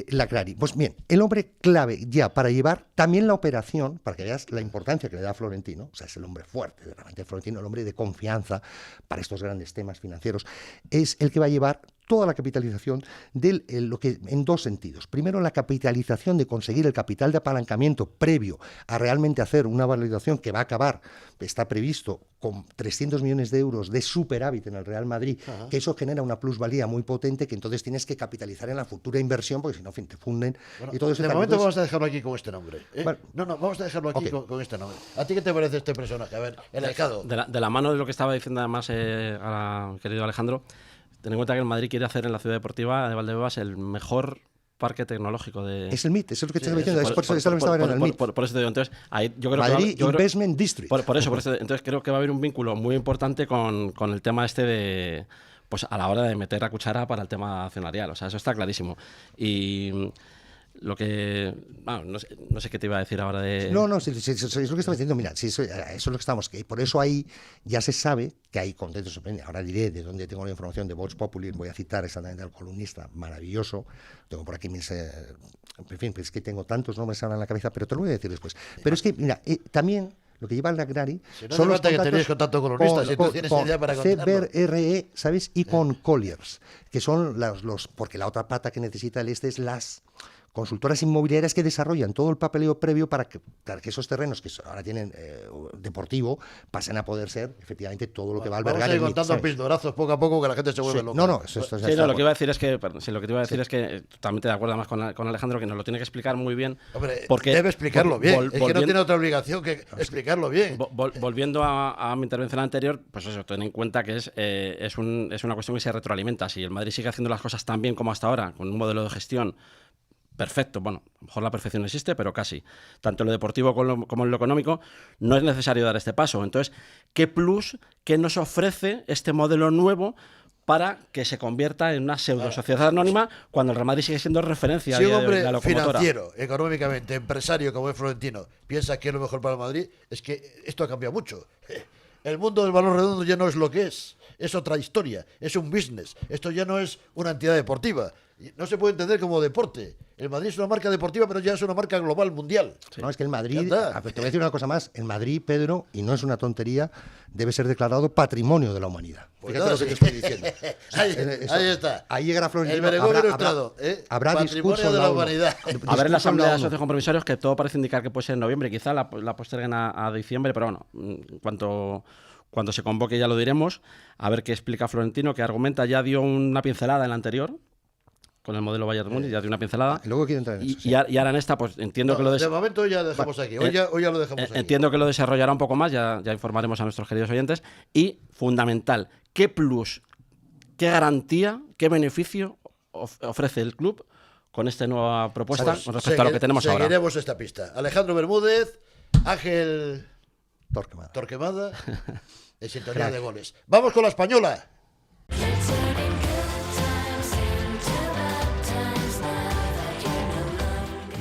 S7: Lahari? Pues bien, el hombre clave ya para llevar también la operación, para que veas la importancia que le da a Florentino, o sea, es el hombre fuerte de realmente Florentino, el hombre de confianza para estos grandes temas financieros, es el que va a llevar toda la capitalización de lo que en dos sentidos. Primero, la capitalización de conseguir el capital de apalancamiento previo a realmente hacer una validación que va a acabar, está previsto, con 300 millones de euros de superávit en el Real Madrid, que eso genera una plusvalía muy potente que entonces tienes que capitalizar en la futura inversión, porque si no, en fin, te funden.
S1: Bueno,
S7: y todo eso.
S1: De momento vamos a dejarlo aquí con este nombre.
S7: Bueno,
S1: no, vamos a dejarlo aquí con este nombre. ¿A ti qué te parece este personaje? A ver, el ahijado.
S6: De la mano de lo que estaba diciendo además querido Alejandro, ten en cuenta que el Madrid quiere hacer en la ciudad deportiva de Valdebebas el mejor parque tecnológico de...
S7: Es el MIT, eso es lo que te estaba diciendo, por eso estaba en el MIT.
S6: Por eso te digo, entonces, ahí yo creo
S7: Madrid
S6: que
S7: Investment District.
S6: Por eso, entonces creo que va a haber un vínculo muy importante con el tema este de... Pues a la hora de meter la cuchara para el tema accionarial, o sea, eso está clarísimo. Y... Lo que... Bueno, no sé qué te iba a decir ahora de...
S7: No, es lo que estaba diciendo. Mira, eso es lo que estamos... Que por eso ahí ya se sabe que hay contentos. Ahora diré de dónde tengo la información de Vox Populi. Voy a citar exactamente al columnista maravilloso. Tengo por aquí mis... en fin, es que tengo tantos nombres ahora en la cabeza, pero te lo voy a decir después. Pero es que, mira, también... Lo que lleva Lahari
S1: son los contactos que tenéis contacto con los listas, si tú tienes idea para contarlo.
S7: CBRE, ¿sabes? Y con Colliers, que son porque la otra pata que necesita el es las consultoras inmobiliarias que desarrollan todo el papeleo previo para que esos terrenos que ahora tienen deportivo pasen a poder ser efectivamente todo lo que va a albergar.
S1: Vamos a ir contando pizdorazos poco a poco que la gente se vuelve loca.
S7: No, eso
S6: sí, lo que iba a decir es que totalmente de acuerdo más con Alejandro, que nos lo tiene que explicar muy bien.
S1: Hombre,
S6: porque
S1: debe explicarlo bien, es que no tiene otra obligación que explicarlo bien.
S6: Volviendo a mi intervención anterior, pues eso, ten en cuenta que es una cuestión que se retroalimenta. Si el Madrid sigue haciendo las cosas tan bien como hasta ahora, con un modelo de gestión perfecto, bueno, a lo mejor la perfección no existe, pero casi. Tanto en lo deportivo como en lo económico, no es necesario dar este paso. Entonces, ¿qué plus, qué nos ofrece este modelo nuevo para que se convierta en una pseudo sociedad anónima cuando el Real Madrid sigue siendo referencia
S1: Si un
S6: a día de hoy,
S1: hombre
S6: la locomotora.
S1: financiero, económicamente, empresario como es Florentino, piensa que es lo mejor para el Madrid, es que esto ha cambiado mucho. El mundo del balón redondo ya no es lo que es otra historia, es un business. Esto ya no es una entidad deportiva. No se puede entender como deporte. El Madrid es una marca deportiva, pero ya es una marca global, mundial.
S7: No, es que el Madrid,
S1: Ya está.
S7: te voy a decir una cosa más, el Madrid, Pedro, y no es una tontería, debe ser declarado patrimonio de la humanidad.
S1: Pues
S7: Fíjate
S1: nada,
S7: lo que te
S1: sí.
S7: estoy diciendo. O sea,
S1: Ahí está.
S7: Ahí llegará Florentino.
S1: El Beregón ilustrado,
S7: habrá
S1: patrimonio
S7: discurso
S1: de
S7: en
S1: la
S7: la ONU.
S1: humanidad.
S6: A ver, en la
S7: Discurso en
S6: Asamblea
S7: la
S6: de
S7: ONU.
S6: Socios Compromisarios, que todo parece indicar que puede ser en noviembre, quizá la posterguen a diciembre, pero bueno, cuando se convoque ya lo diremos. A ver qué explica Florentino, que argumenta, ya dio una pincelada en la anterior, con el modelo Bayern de Múnich, ya dio una pincelada.
S7: Luego quiero entrar en eso. sí.
S6: Y ahora en esta, pues entiendo que lo
S1: De momento ya dejamos aquí. Hoy ya lo dejamos aquí.
S6: entiendo que lo desarrollará un poco más, ya informaremos a nuestros queridos oyentes. Y, fundamental, ¿qué plus, qué garantía, qué beneficio ofrece el club con esta nueva propuesta
S1: Pues
S6: con respecto a lo que tenemos ahora?
S1: Seguiremos esta pista. Alejandro Bermúdez, Ángel Torquemada, en sintonía de goles. Vamos con la española.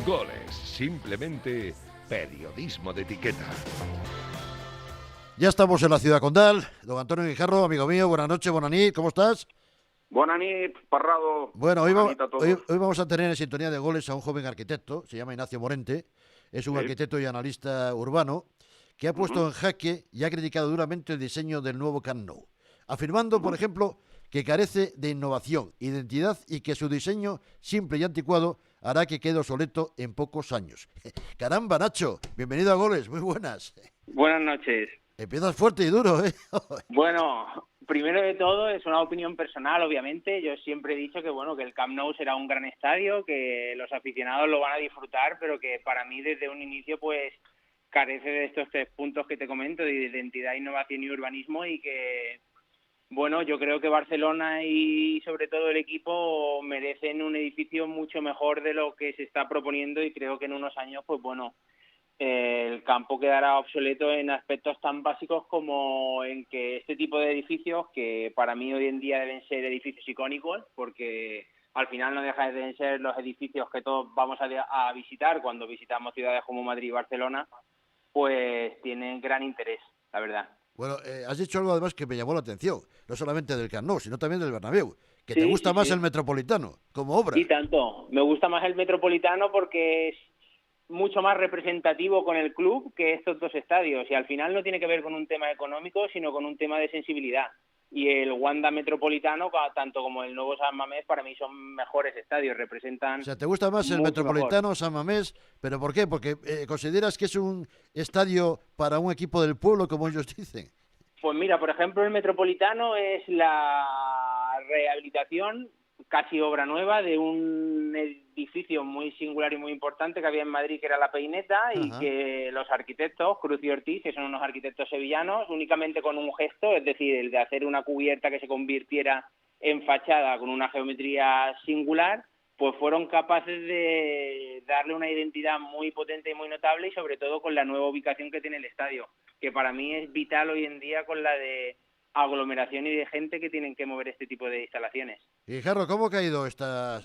S2: Goles, simplemente periodismo de etiqueta.
S1: Ya estamos en la ciudad condal. Don Antonio Guijarro, amigo mío, buenas noches, buenas ¿cómo estás?
S8: Buenas noches, Parrado.
S1: Bueno,
S8: Buenas noches a todos.
S1: hoy vamos a tener en sintonía de goles a un joven arquitecto, se llama Ignacio Morente, es un
S8: Sí.
S1: arquitecto y analista urbano que ha puesto en jaque y ha criticado duramente el diseño del nuevo Camp Nou, afirmando, por ejemplo, que carece de innovación, identidad y que su diseño simple y anticuado hará que quede obsoleto en pocos años. Caramba, Nacho, bienvenido a Goles, muy buenas.
S9: Buenas noches.
S1: Empiezas fuerte y duro, ¿eh?
S9: Bueno, primero de todo es una opinión personal, obviamente. Yo siempre he dicho que bueno, que el Camp Nou será un gran estadio, que los aficionados lo van a disfrutar, pero que para mí desde un inicio pues carece de estos tres puntos que te comento, de identidad, innovación y urbanismo, y que bueno, yo creo que Barcelona y sobre todo el equipo merecen un edificio mucho mejor de lo que se está proponiendo, y creo que en unos años pues bueno, el campo quedará obsoleto en aspectos tan básicos como en que este tipo de edificios, que para mí hoy en día deben ser edificios icónicos, porque al final no deja de ser los edificios que todos vamos a visitar cuando visitamos ciudades como Madrid y Barcelona, pues tienen gran interés, la verdad.
S1: Bueno, has dicho algo además que me llamó la atención, no solamente del Camp Nou, sino también del Bernabéu, que te
S9: Sí,
S1: gusta
S9: sí,
S1: más
S9: sí.
S1: el Metropolitano como obra.
S9: Y tanto, me gusta más el Metropolitano porque es mucho más representativo con el club que estos dos estadios, y al final no tiene que ver con un tema económico, sino con un tema de sensibilidad. Y el Wanda Metropolitano, tanto como el nuevo San Mamés, para mí son mejores estadios, representan...
S1: O sea, ¿te gusta más el
S9: mucho
S1: Metropolitano, San Mamés? ¿Pero por qué? Porque consideras que es un estadio para un equipo del pueblo, como ellos dicen.
S9: Pues mira, por ejemplo, el Metropolitano es la rehabilitación, casi obra nueva, de un edificio muy singular y muy importante que había en Madrid, que era La Peineta, y
S1: Ajá.
S9: que los arquitectos, Cruz y Ortiz, que son unos arquitectos sevillanos, únicamente con un gesto, es decir, el de hacer una cubierta que se convirtiera en fachada con una geometría singular, pues fueron capaces de darle una identidad muy potente y muy notable, y sobre todo con la nueva ubicación que tiene el estadio, que para mí es vital hoy en día con la de aglomeración y de gente que tienen que mover este tipo de instalaciones.
S1: Y Jarro, ¿cómo ha caído esta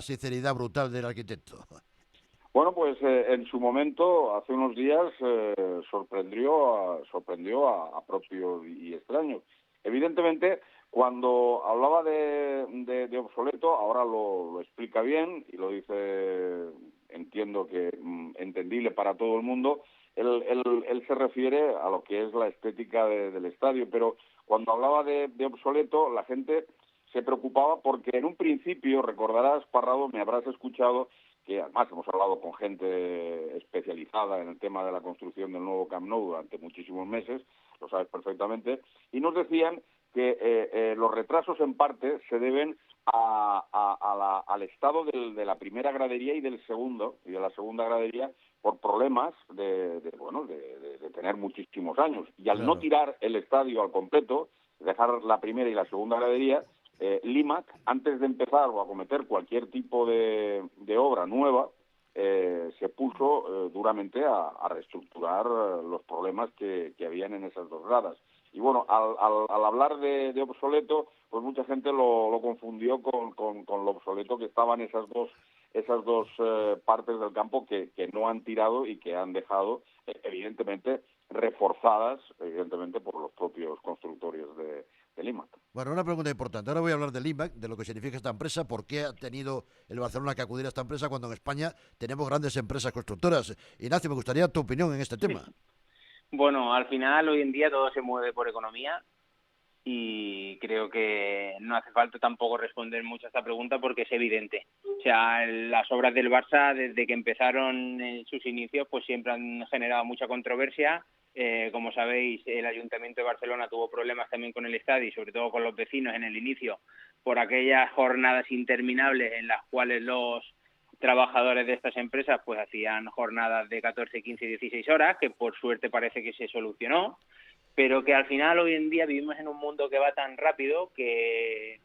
S1: sinceridad brutal del arquitecto?
S8: Bueno, pues en su momento, hace unos días, sorprendió a propios y extraños. Evidentemente, cuando hablaba de obsoleto, ahora lo explica bien y lo dice, entiendo que entendible para todo el mundo. Él se refiere a lo que es la estética del estadio, pero cuando hablaba de obsoleto, la gente se preocupaba porque en un principio, recordarás, Parrado, me habrás escuchado, que además hemos hablado con gente especializada en el tema de la construcción del nuevo Camp Nou durante muchísimos meses, lo sabes perfectamente, y nos decían que los retrasos en parte se deben al estado de la primera gradería y de la segunda gradería, por problemas de tener muchísimos años. Y al no tirar el estadio al completo, dejar la primera y la segunda gradería, Limac, antes de empezar o acometer cualquier tipo de obra nueva, se puso duramente a reestructurar los problemas que habían en esas dos gradas. Y bueno, al hablar de obsoleto, pues mucha gente lo confundió con lo obsoleto que estaban esas dos partes del campo que no han tirado y que han dejado, evidentemente, reforzadas, evidentemente, por los propios constructores del IMAC.
S1: Bueno, una pregunta importante. Ahora voy a hablar del IMAC, de lo que significa esta empresa, por qué ha tenido el Barcelona que acudir a esta empresa cuando en España tenemos grandes empresas constructoras. Ignacio, me gustaría tu opinión en este tema.
S9: Bueno, al final hoy en día todo se mueve por economía y creo que no hace falta tampoco responder mucho a esta pregunta porque es evidente. O sea, las obras del Barça desde que empezaron en sus inicios pues siempre han generado mucha controversia. Como sabéis, el Ayuntamiento de Barcelona tuvo problemas también con el estadio y sobre todo con los vecinos en el inicio por aquellas jornadas interminables en las cuales los trabajadores de estas empresas pues hacían jornadas de 14, 15, 16 horas, que por suerte parece que se solucionó, pero que al final hoy en día vivimos en un mundo que va tan rápido que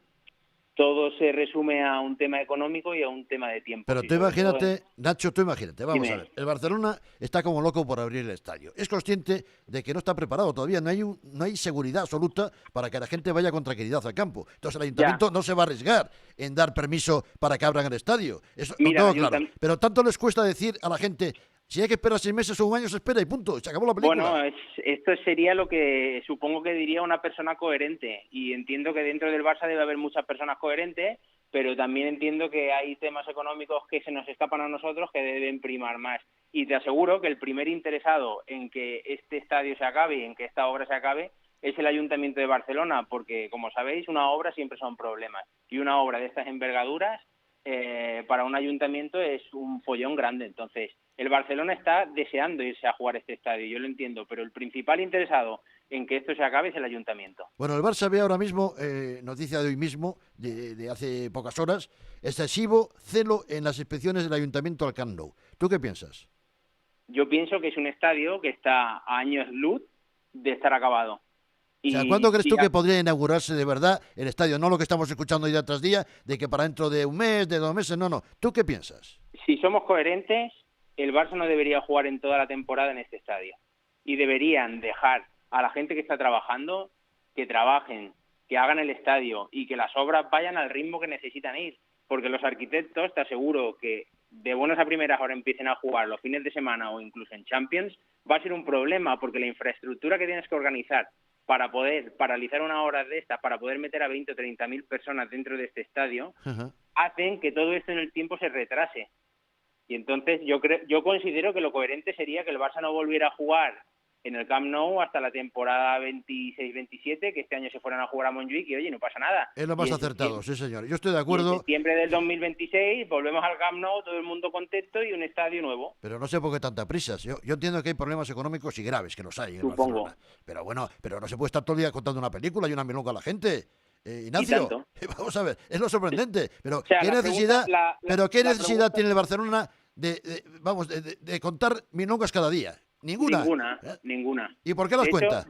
S9: todo se resume a un tema económico y a un tema de tiempo.
S1: Pero tú imagínate, Nacho, vamos
S9: Dime.
S1: a ver, el Barcelona está como loco por abrir el estadio. Es consciente de que no está preparado todavía, no hay seguridad absoluta para que la gente vaya con tranquilidad al campo. Entonces el Ayuntamiento no se va a arriesgar en dar permiso para que abran el estadio. Eso
S9: Mira,
S1: lo tengo claro. Pero tanto les cuesta decir a la gente, si hay que esperar 6 meses o un año, se espera y punto, se acabó la película.
S9: Bueno, esto sería lo que supongo que diría una persona coherente y entiendo que dentro del Barça debe haber muchas personas coherentes, pero también entiendo que hay temas económicos que se nos escapan a nosotros que deben primar más. Y te aseguro que el primer interesado en que este estadio se acabe y en que esta obra se acabe es el Ayuntamiento de Barcelona, porque como sabéis, una obra siempre son problemas y una obra de estas envergaduras para un ayuntamiento es un follón grande. Entonces, el Barcelona está deseando irse a jugar este estadio, yo lo entiendo, pero el principal interesado en que esto se acabe es el ayuntamiento.
S1: Bueno, el Barça ve ahora mismo, noticia de hoy mismo, de hace pocas horas, excesivo celo en las inspecciones del ayuntamiento al Camp Nou. ¿Tú qué piensas?
S9: Yo pienso que es un estadio que está a años luz de estar acabado.
S1: O sea, ¿cuándo crees tú que podría inaugurarse de verdad el estadio? No lo que estamos escuchando día tras día, de que para dentro de un mes, de 2 meses, no. ¿Tú qué piensas?
S9: Si somos coherentes, el Barça no debería jugar en toda la temporada en este estadio. Y deberían dejar a la gente que está trabajando que trabajen, que hagan el estadio y que las obras vayan al ritmo que necesitan ir. Porque los arquitectos, te aseguro que de buenas a primeras ahora empiecen a jugar los fines de semana o incluso en Champions, va a ser un problema porque la infraestructura que tienes que organizar para poder paralizar una obra de estas, para poder meter a 20 o 30 mil personas dentro de este estadio, hacen que todo esto en el tiempo se retrase. Y entonces yo considero que lo coherente sería que el Barça no volviera a jugar en el Camp Nou hasta la temporada 26-27, que este año se fueran a jugar a Montjuic y oye, no pasa nada.
S1: Es lo más acertado, sí señor. Yo estoy de acuerdo.
S9: En septiembre del 2026 volvemos al Camp Nou, todo el mundo contento y un estadio nuevo.
S1: Pero no sé por qué tanta prisa. Yo entiendo que hay problemas económicos y graves, que los hay en
S9: Supongo.
S1: Barcelona. Pero bueno, pero no se puede estar todo el día contando una película y una milonga a la Ignacio, vamos a ver, es lo sorprendente. Pero
S9: O sea,
S1: ¿qué necesidad,
S9: ¿qué
S1: necesidad tiene el Barcelona de contar milongas cada día?
S9: Ninguna.
S1: ¿Y por qué las cuenta?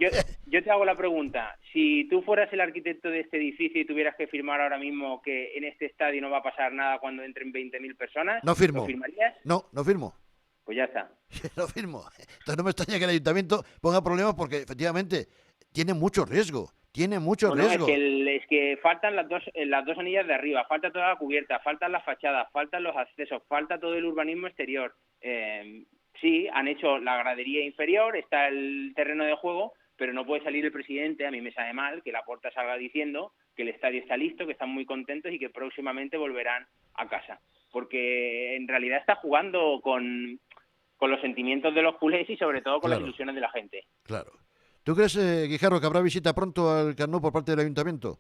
S9: Yo te hago la pregunta. Si tú fueras el arquitecto de este edificio y tuvieras que firmar ahora mismo que en este estadio no va a pasar nada cuando entren 20.000 personas,
S1: no firmo.
S9: ¿lo firmarías?
S1: No firmo.
S9: Pues ya está.
S1: No firmo. Entonces no me extraña que el ayuntamiento ponga problemas porque efectivamente tiene mucho riesgo. Riesgo.
S9: Es que faltan las dos anillas de arriba, falta toda la cubierta, faltan las fachadas, faltan los accesos, falta todo el urbanismo exterior. Sí, han hecho la gradería inferior, está el terreno de juego, pero no puede salir el presidente, a mí me sabe mal, que Laporta salga diciendo que el estadio está listo, que están muy contentos y que próximamente volverán a casa. Porque en realidad está jugando con los sentimientos de los culés y sobre todo con las ilusiones de la gente.
S1: Claro. ¿Tú crees, Guijarro, que habrá visita pronto al Camp Nou por parte del Ayuntamiento?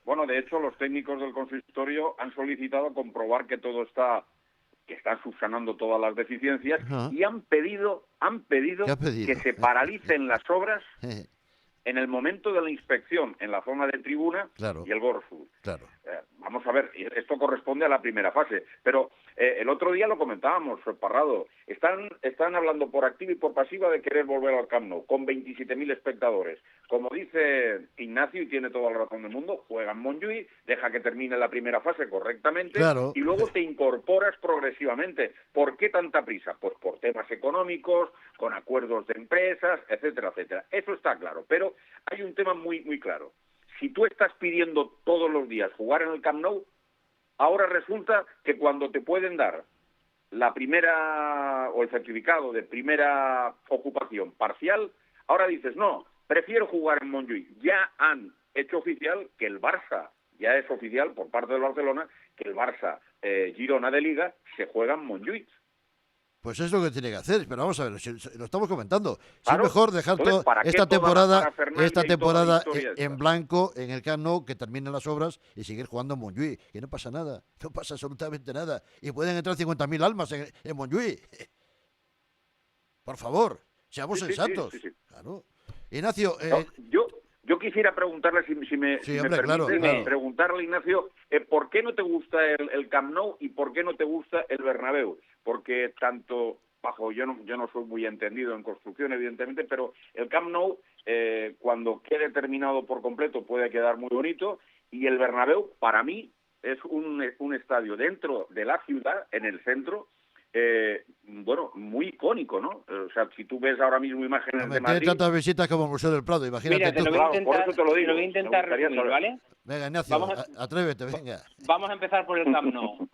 S8: Bueno, de hecho, los técnicos del consistorio han solicitado comprobar que todo está, que están subsanando todas las deficiencias y han pedido que se paralicen las obras en el momento de la inspección en la zona de tribuna y el Gorfus.
S1: Claro.
S8: vamos a ver, esto corresponde a la primera fase, pero el otro día lo comentábamos, Parrado, están hablando por activa y por pasiva de querer volver al Camp Nou, con 27.000 espectadores. Como dice Ignacio, y tiene toda la razón del mundo, juega en Montjuïc, deja que termine la primera fase correctamente,
S1: claro,
S8: y luego te incorporas progresivamente. ¿Por qué tanta prisa? Pues por temas económicos, con acuerdos de empresas, etcétera, etcétera. Eso está claro, pero hay un tema muy, muy claro. Si tú estás pidiendo todos los días jugar en el Camp Nou, ahora resulta que cuando te pueden dar la primera o el certificado de primera ocupación parcial, ahora dices, no, prefiero jugar en Montjuïc. Ya han hecho oficial que el Barça, ya es oficial por parte del Barcelona, que el Barça Girona de Liga se juega en Montjuïc.
S1: Pues es lo que tiene que hacer, pero vamos a ver, si lo estamos comentando.
S8: Claro.
S1: Es mejor dejar
S8: Entonces, ¿para qué
S1: esta
S8: toda la
S1: temporada
S8: parafernalia y toda la historia
S1: en blanco en el Camp Nou, que terminen las obras y seguir jugando en Montjuïc. Que no pasa nada, no pasa absolutamente nada. Y pueden entrar 50.000 almas en Montjuïc. Por favor, seamos sensatos.
S8: Sí.
S1: Claro. Ignacio,
S8: yo quisiera preguntarle, si me
S1: hombre,
S8: permite,
S1: claro.
S8: preguntarle, Ignacio, ¿por qué no te gusta el Camp Nou y por qué no te gusta el Bernabéu? Porque tanto, yo no soy muy entendido en construcción, evidentemente, pero el Camp Nou, cuando quede terminado por completo, puede quedar muy bonito, y el Bernabéu, para mí, es un estadio dentro de la ciudad, en el centro, muy icónico, ¿no? O sea, si tú ves ahora mismo imágenes de Madrid...
S1: Tiene tantas visitas como el Museo del Prado, imagínate.
S9: Mira,
S1: tú.
S8: Por eso te lo digo.
S9: Lo voy a intentar resumir, ¿vale?
S1: Venga, Ignacio, atrévete, venga.
S9: Vamos a empezar por el Camp Nou.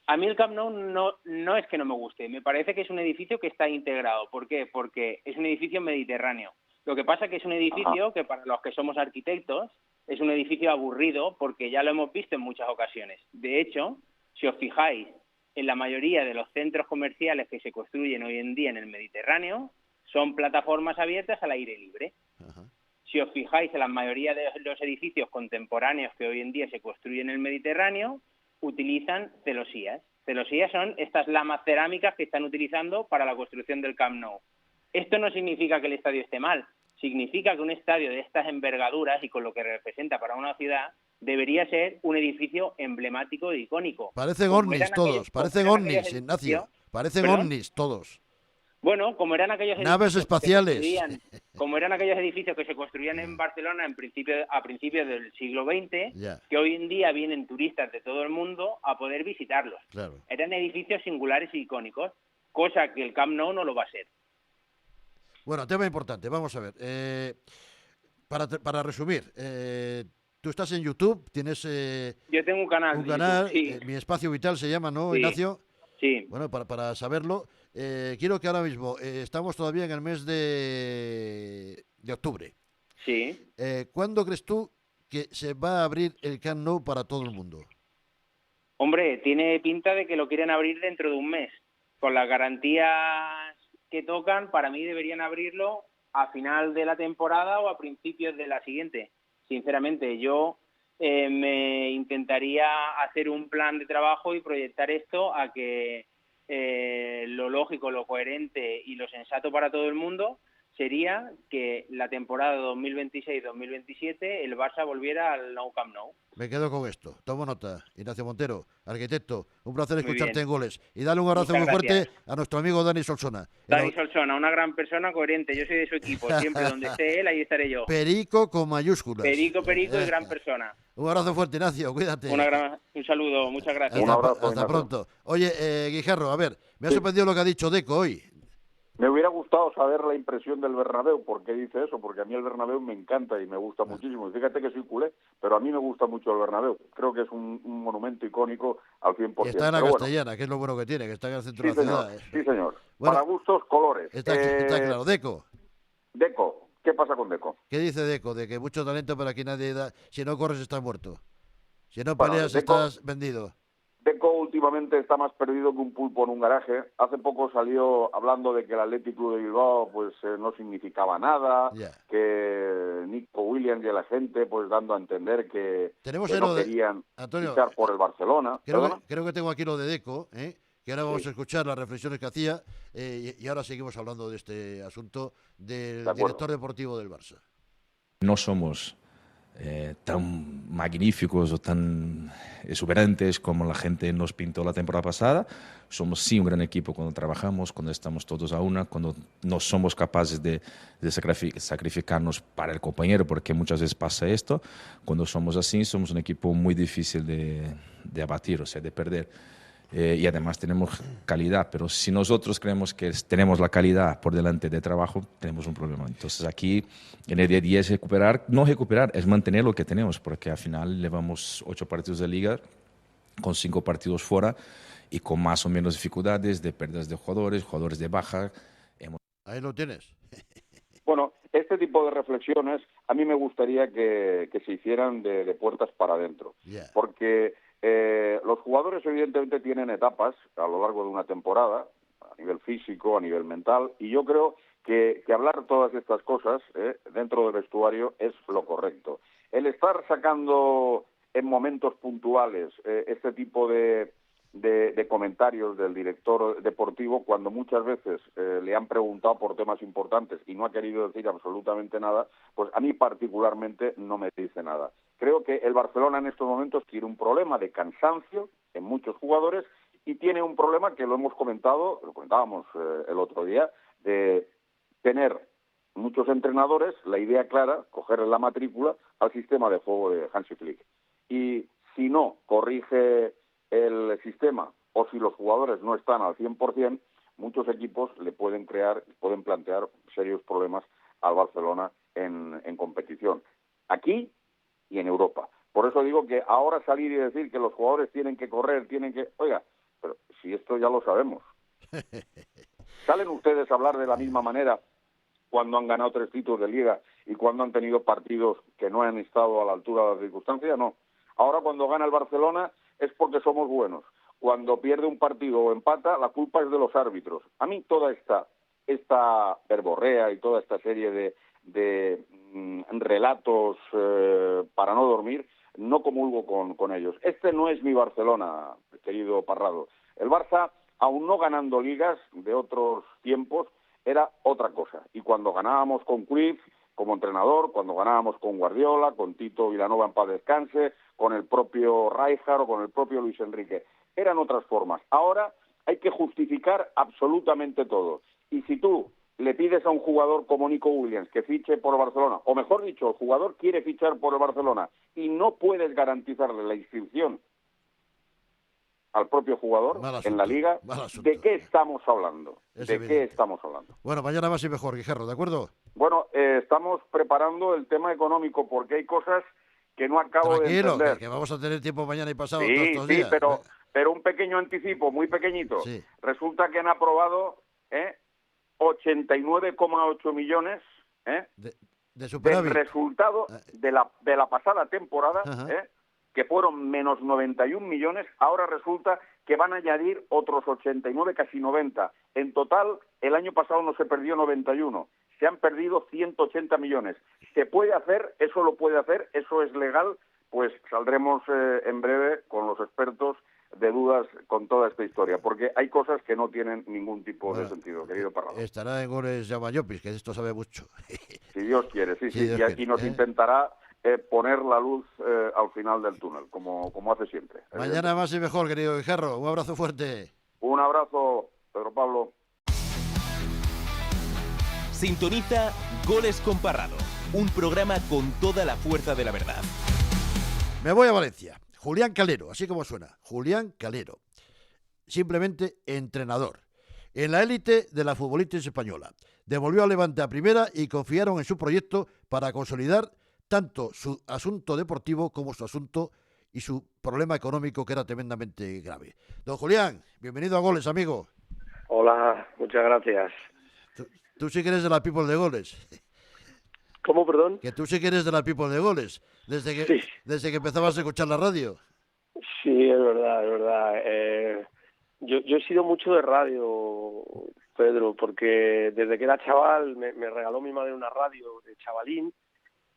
S9: A mí el Camp Nou no es que no me guste, me parece que es un edificio que está integrado. ¿Por qué? Porque es un edificio mediterráneo. Lo que pasa es que es un edificio que para los que somos arquitectos es un edificio aburrido porque ya lo hemos visto en muchas ocasiones. De hecho, si os fijáis, en la mayoría de los centros comerciales que se construyen hoy en día en el Mediterráneo son plataformas abiertas al aire libre.
S1: Ajá.
S9: Si os fijáis, en la mayoría de los edificios contemporáneos que hoy en día se construyen en el Mediterráneo utilizan celosías. Celosías son estas lamas cerámicas que están utilizando para la construcción del Camp Nou. Esto no significa que el estadio esté mal, significa que un estadio de estas envergaduras y con lo que representa para una ciudad debería ser un edificio emblemático e icónico.
S1: Parecen ovnis todos, parecen ovnis, Ignacio. Parecen ovnis todos.
S9: Bueno, como eran aquellos
S1: naves espaciales,
S9: como eran aquellos edificios que se construían en Barcelona a principios del siglo XX, que hoy en día vienen turistas de todo el mundo a poder visitarlos.
S1: Claro.
S9: Eran edificios singulares y icónicos, cosa que el Camp Nou no lo va a ser.
S1: Bueno, tema importante, vamos a ver. Para resumir, tú estás en YouTube, tienes...
S9: Yo tengo un canal.
S1: YouTube,
S9: sí.
S1: Mi Espacio Vital se llama, ¿no,
S9: sí.
S1: Ignacio?
S9: Sí.
S1: Bueno, para saberlo, quiero que ahora mismo, estamos todavía en el mes de octubre.
S9: Sí.
S1: ¿Cuándo crees tú que se va a abrir el Camp Nou para todo el mundo?
S9: Hombre, tiene pinta de que lo quieren abrir dentro de un mes. Con las garantías que tocan, para mí deberían abrirlo a final de la temporada o a principios de la siguiente. Sinceramente, yo me intentaría hacer un plan de trabajo y proyectar esto a que lo lógico, lo coherente y lo sensato para todo el mundo sería que la temporada 2026-2027 el Barça volviera al Nou Camp Nou.
S1: Me quedo con esto. Tomo nota. Ignacio Montero, arquitecto. Un placer
S9: Muy
S1: escucharte
S9: bien.
S1: en Goles. Y dale un abrazo
S9: Muchas
S1: muy fuerte
S9: gracias.
S1: a nuestro amigo Dani Solsona.
S9: Dani Solsona, una gran persona coherente. Yo soy de su equipo. Siempre donde esté él, ahí estaré yo.
S1: Perico con mayúsculas.
S9: Perico y gran persona.
S1: Un abrazo fuerte, Ignacio. Cuídate.
S9: Un saludo. Muchas gracias.
S8: Un abrazo,
S1: hasta pronto. Oye, Guijarro, a ver, me ha
S8: Sí.
S1: sorprendido lo que ha dicho Deco hoy.
S8: Me hubiera gustado saber la impresión del Bernabéu. ¿Por qué dice eso? Porque a mí el Bernabéu me encanta y me gusta muchísimo. Y fíjate que soy culé, pero a mí me gusta mucho el Bernabéu. Creo que es un monumento icónico al 100%.
S1: Y está en la
S8: Pero
S1: Castellana, que es lo bueno que tiene, que está en el centro
S8: sí,
S1: de la
S8: señor.
S1: ciudad.
S8: Sí, señor.
S1: Bueno,
S8: para gustos, colores.
S1: Está claro. Deco,
S8: Deco. ¿Qué pasa con Deco?
S1: ¿qué dice Deco? De que mucho talento, pero aquí nadie da. Si no corres, estás muerto. Si no
S8: Bueno,
S1: peleas,
S8: Deco-
S1: estás vendido.
S8: Deco últimamente está más perdido que un pulpo en un garaje. Hace poco salió hablando de que el Athletic Club de Bilbao pues no significaba nada,
S1: Ya.
S8: que Nico Williams y la gente pues dando a entender que
S1: Tenemos
S8: no
S1: lo de-
S8: querían
S1: Antonio,
S8: fichar por el Barcelona. ¿Perdona?
S1: Creo que tengo aquí lo de Deco, que ahora vamos
S8: Sí.
S1: a escuchar las reflexiones que hacía, y ahora seguimos hablando de este asunto del
S8: De acuerdo.
S1: director deportivo del Barça.
S10: No somos tan magníficos o tan exuberantes como la gente nos pintó la temporada pasada. Somos sí un gran equipo cuando trabajamos, cuando estamos todos a una, cuando no somos capaces de sacrificarnos para el compañero, porque muchas veces pasa esto. Cuando somos así, somos un equipo muy difícil de abatir, o sea, de perder. Y además tenemos calidad, pero si nosotros creemos que tenemos la calidad por delante de trabajo, tenemos un problema. Entonces aquí en el día a día es no recuperar, es mantener lo que tenemos, porque al final llevamos 8 partidos de liga con 5 partidos fuera y con más o menos dificultades de pérdidas de jugadores de baja.
S1: Ahí lo tienes.
S8: Bueno, este tipo de reflexiones a mí me gustaría que se hicieran de puertas para adentro, porque los jugadores evidentemente tienen etapas a lo largo de una temporada, a nivel físico, a nivel mental, y yo creo que hablar todas estas cosas dentro del vestuario es lo correcto. El estar sacando en momentos puntuales este tipo de comentarios del director deportivo, cuando muchas veces le han preguntado por temas importantes y no ha querido decir absolutamente nada, pues a mí particularmente no me dice nada. Creo que el Barcelona en estos momentos tiene un problema de cansancio en muchos jugadores y tiene un problema que lo comentábamos el otro día, de tener muchos entrenadores la idea clara, cogerle la matrícula al sistema de juego de Hansi Flick. Y si no corrige el sistema o si los jugadores no están al 100%, muchos equipos le pueden plantear serios problemas al Barcelona en competición, aquí y en Europa. Por eso digo que ahora salir y decir que los jugadores tienen que correr, Oiga, pero si esto ya lo sabemos. ¿Salen ustedes a hablar de la misma manera cuando han ganado 3 títulos de Liga y cuando han tenido partidos que no han estado a la altura de las circunstancias? No. Ahora cuando gana el Barcelona es porque somos buenos. Cuando pierde un partido o empata, la culpa es de los árbitros. A mí toda esta verborrea y toda esta serie de relatos para no dormir, no comulgo con ellos. Este no es mi Barcelona, querido Parrado. El Barça, aún no ganando ligas de otros tiempos, era otra cosa. Y cuando ganábamos con Cruyff como entrenador, cuando ganábamos con Guardiola, con Tito Vilanova en paz descanse, con el propio Rijkaard o con el propio Luis Enrique, eran otras formas. Ahora hay que justificar absolutamente todo. Y si tú le pides a un jugador como Nico Williams que fiche por Barcelona, o mejor dicho, el jugador quiere fichar por el Barcelona y no puedes garantizarle la inscripción al propio jugador en la Liga, ¿de qué estamos hablando? ¿Qué estamos hablando?
S1: Bueno, mañana más y mejor, Guijarro, ¿de acuerdo?
S8: Bueno, estamos preparando el tema económico porque hay cosas que no acabo de entender.
S1: Tranquilo, que vamos a tener tiempo mañana y pasado todos estos días.
S8: Sí, pero un pequeño anticipo, muy pequeñito.
S1: Sí.
S8: Resulta que han aprobado 89,8 millones
S1: de superávit.
S8: del resultado de la pasada temporada, que fueron menos 91 millones, ahora resulta que van a añadir otros 89, casi 90. En total, el año pasado no se perdió 91, se han perdido 180 millones. ¿Se puede hacer? ¿Eso lo puede hacer? ¿Eso es legal? Pues saldremos en breve con los expertos de dudas con toda esta historia, porque hay cosas que no tienen ningún tipo de sentido, querido Parrado.
S1: Estará en goles Yamayopis, que esto sabe mucho.
S8: Si Dios quiere, sí,
S1: Dios
S8: y aquí nos intentará poner la luz al final del túnel, como hace siempre.
S1: Mañana más y mejor, querido Guijarro. Un abrazo fuerte.
S8: Un abrazo, Pedro Pablo.
S5: Sintoniza Goles con Parrado, un programa con toda la fuerza de la verdad.
S1: Me voy a Valencia. Julián Calero, así como suena, Julián Calero. Simplemente entrenador. En la élite de la futbolística española. Devolvió a Levante a primera y confiaron en su proyecto para consolidar tanto su asunto deportivo como su asunto y su problema económico, que era tremendamente grave. Don Julián, bienvenido a Goles, amigo.
S11: Hola, muchas gracias.
S1: Tú sí que eres de la people de Goles.
S11: ¿Cómo, perdón?
S1: Que tú sí que eres de la people de Goles, desde que empezabas a escuchar la radio.
S11: Sí, es verdad, es verdad. Yo he sido mucho de radio, Pedro, porque desde que era chaval me regaló mi madre una radio de chavalín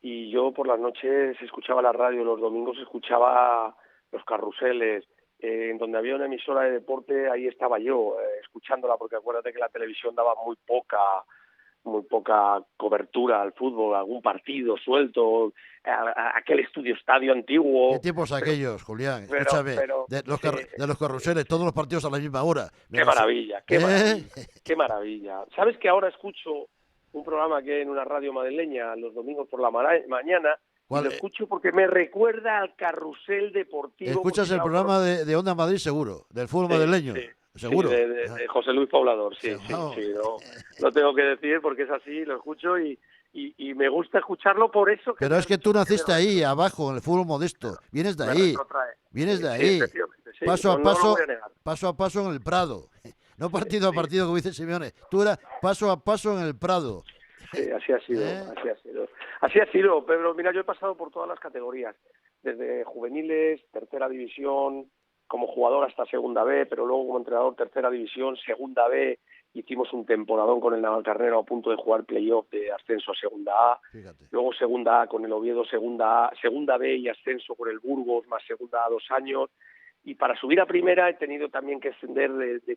S11: y yo por las noches escuchaba la radio, los domingos escuchaba los carruseles, en donde había una emisora de deporte, ahí estaba yo, escuchándola, porque acuérdate que la televisión daba muy poca muy poca cobertura al fútbol, algún partido suelto, aquel estadio antiguo.
S1: ¿Qué tiempos aquellos, Julián? Escúchame, de los carruseles, todos los partidos a la misma hora.
S11: Qué maravilla, qué maravilla, qué maravilla. ¿Sabes que ahora escucho un programa que hay en una radio madrileña los domingos por la mañana? Y lo escucho porque me recuerda al carrusel deportivo.
S1: ¿Escuchas el programa de Onda Madrid seguro, del fútbol madrileño?
S11: Sí.
S1: Seguro.
S11: Sí, de José Luis Poblador, sí,
S1: no.
S11: Lo tengo que decir porque es así, lo escucho y me gusta escucharlo por eso.
S1: Pero es que tú naciste ahí, abajo, en el fútbol modesto. Vienes de ahí. Vienes de ahí.
S11: Sí,
S1: paso a paso en el Prado. No partido a partido, como dice Simeone. Tú eras paso a paso en el Prado.
S11: Sí, así ha sido, Así ha sido, Pedro. Mira, yo he pasado por todas las categorías, desde juveniles, tercera división, como jugador hasta segunda B, pero luego como entrenador tercera división, segunda B, hicimos un temporadón con el Navalcarnero a punto de jugar playoff de ascenso a segunda A. Fíjate. Luego segunda A con el Oviedo, segunda A, segunda B y ascenso con el Burgos, más segunda A 2 años. Y para subir a primera he tenido también que ascender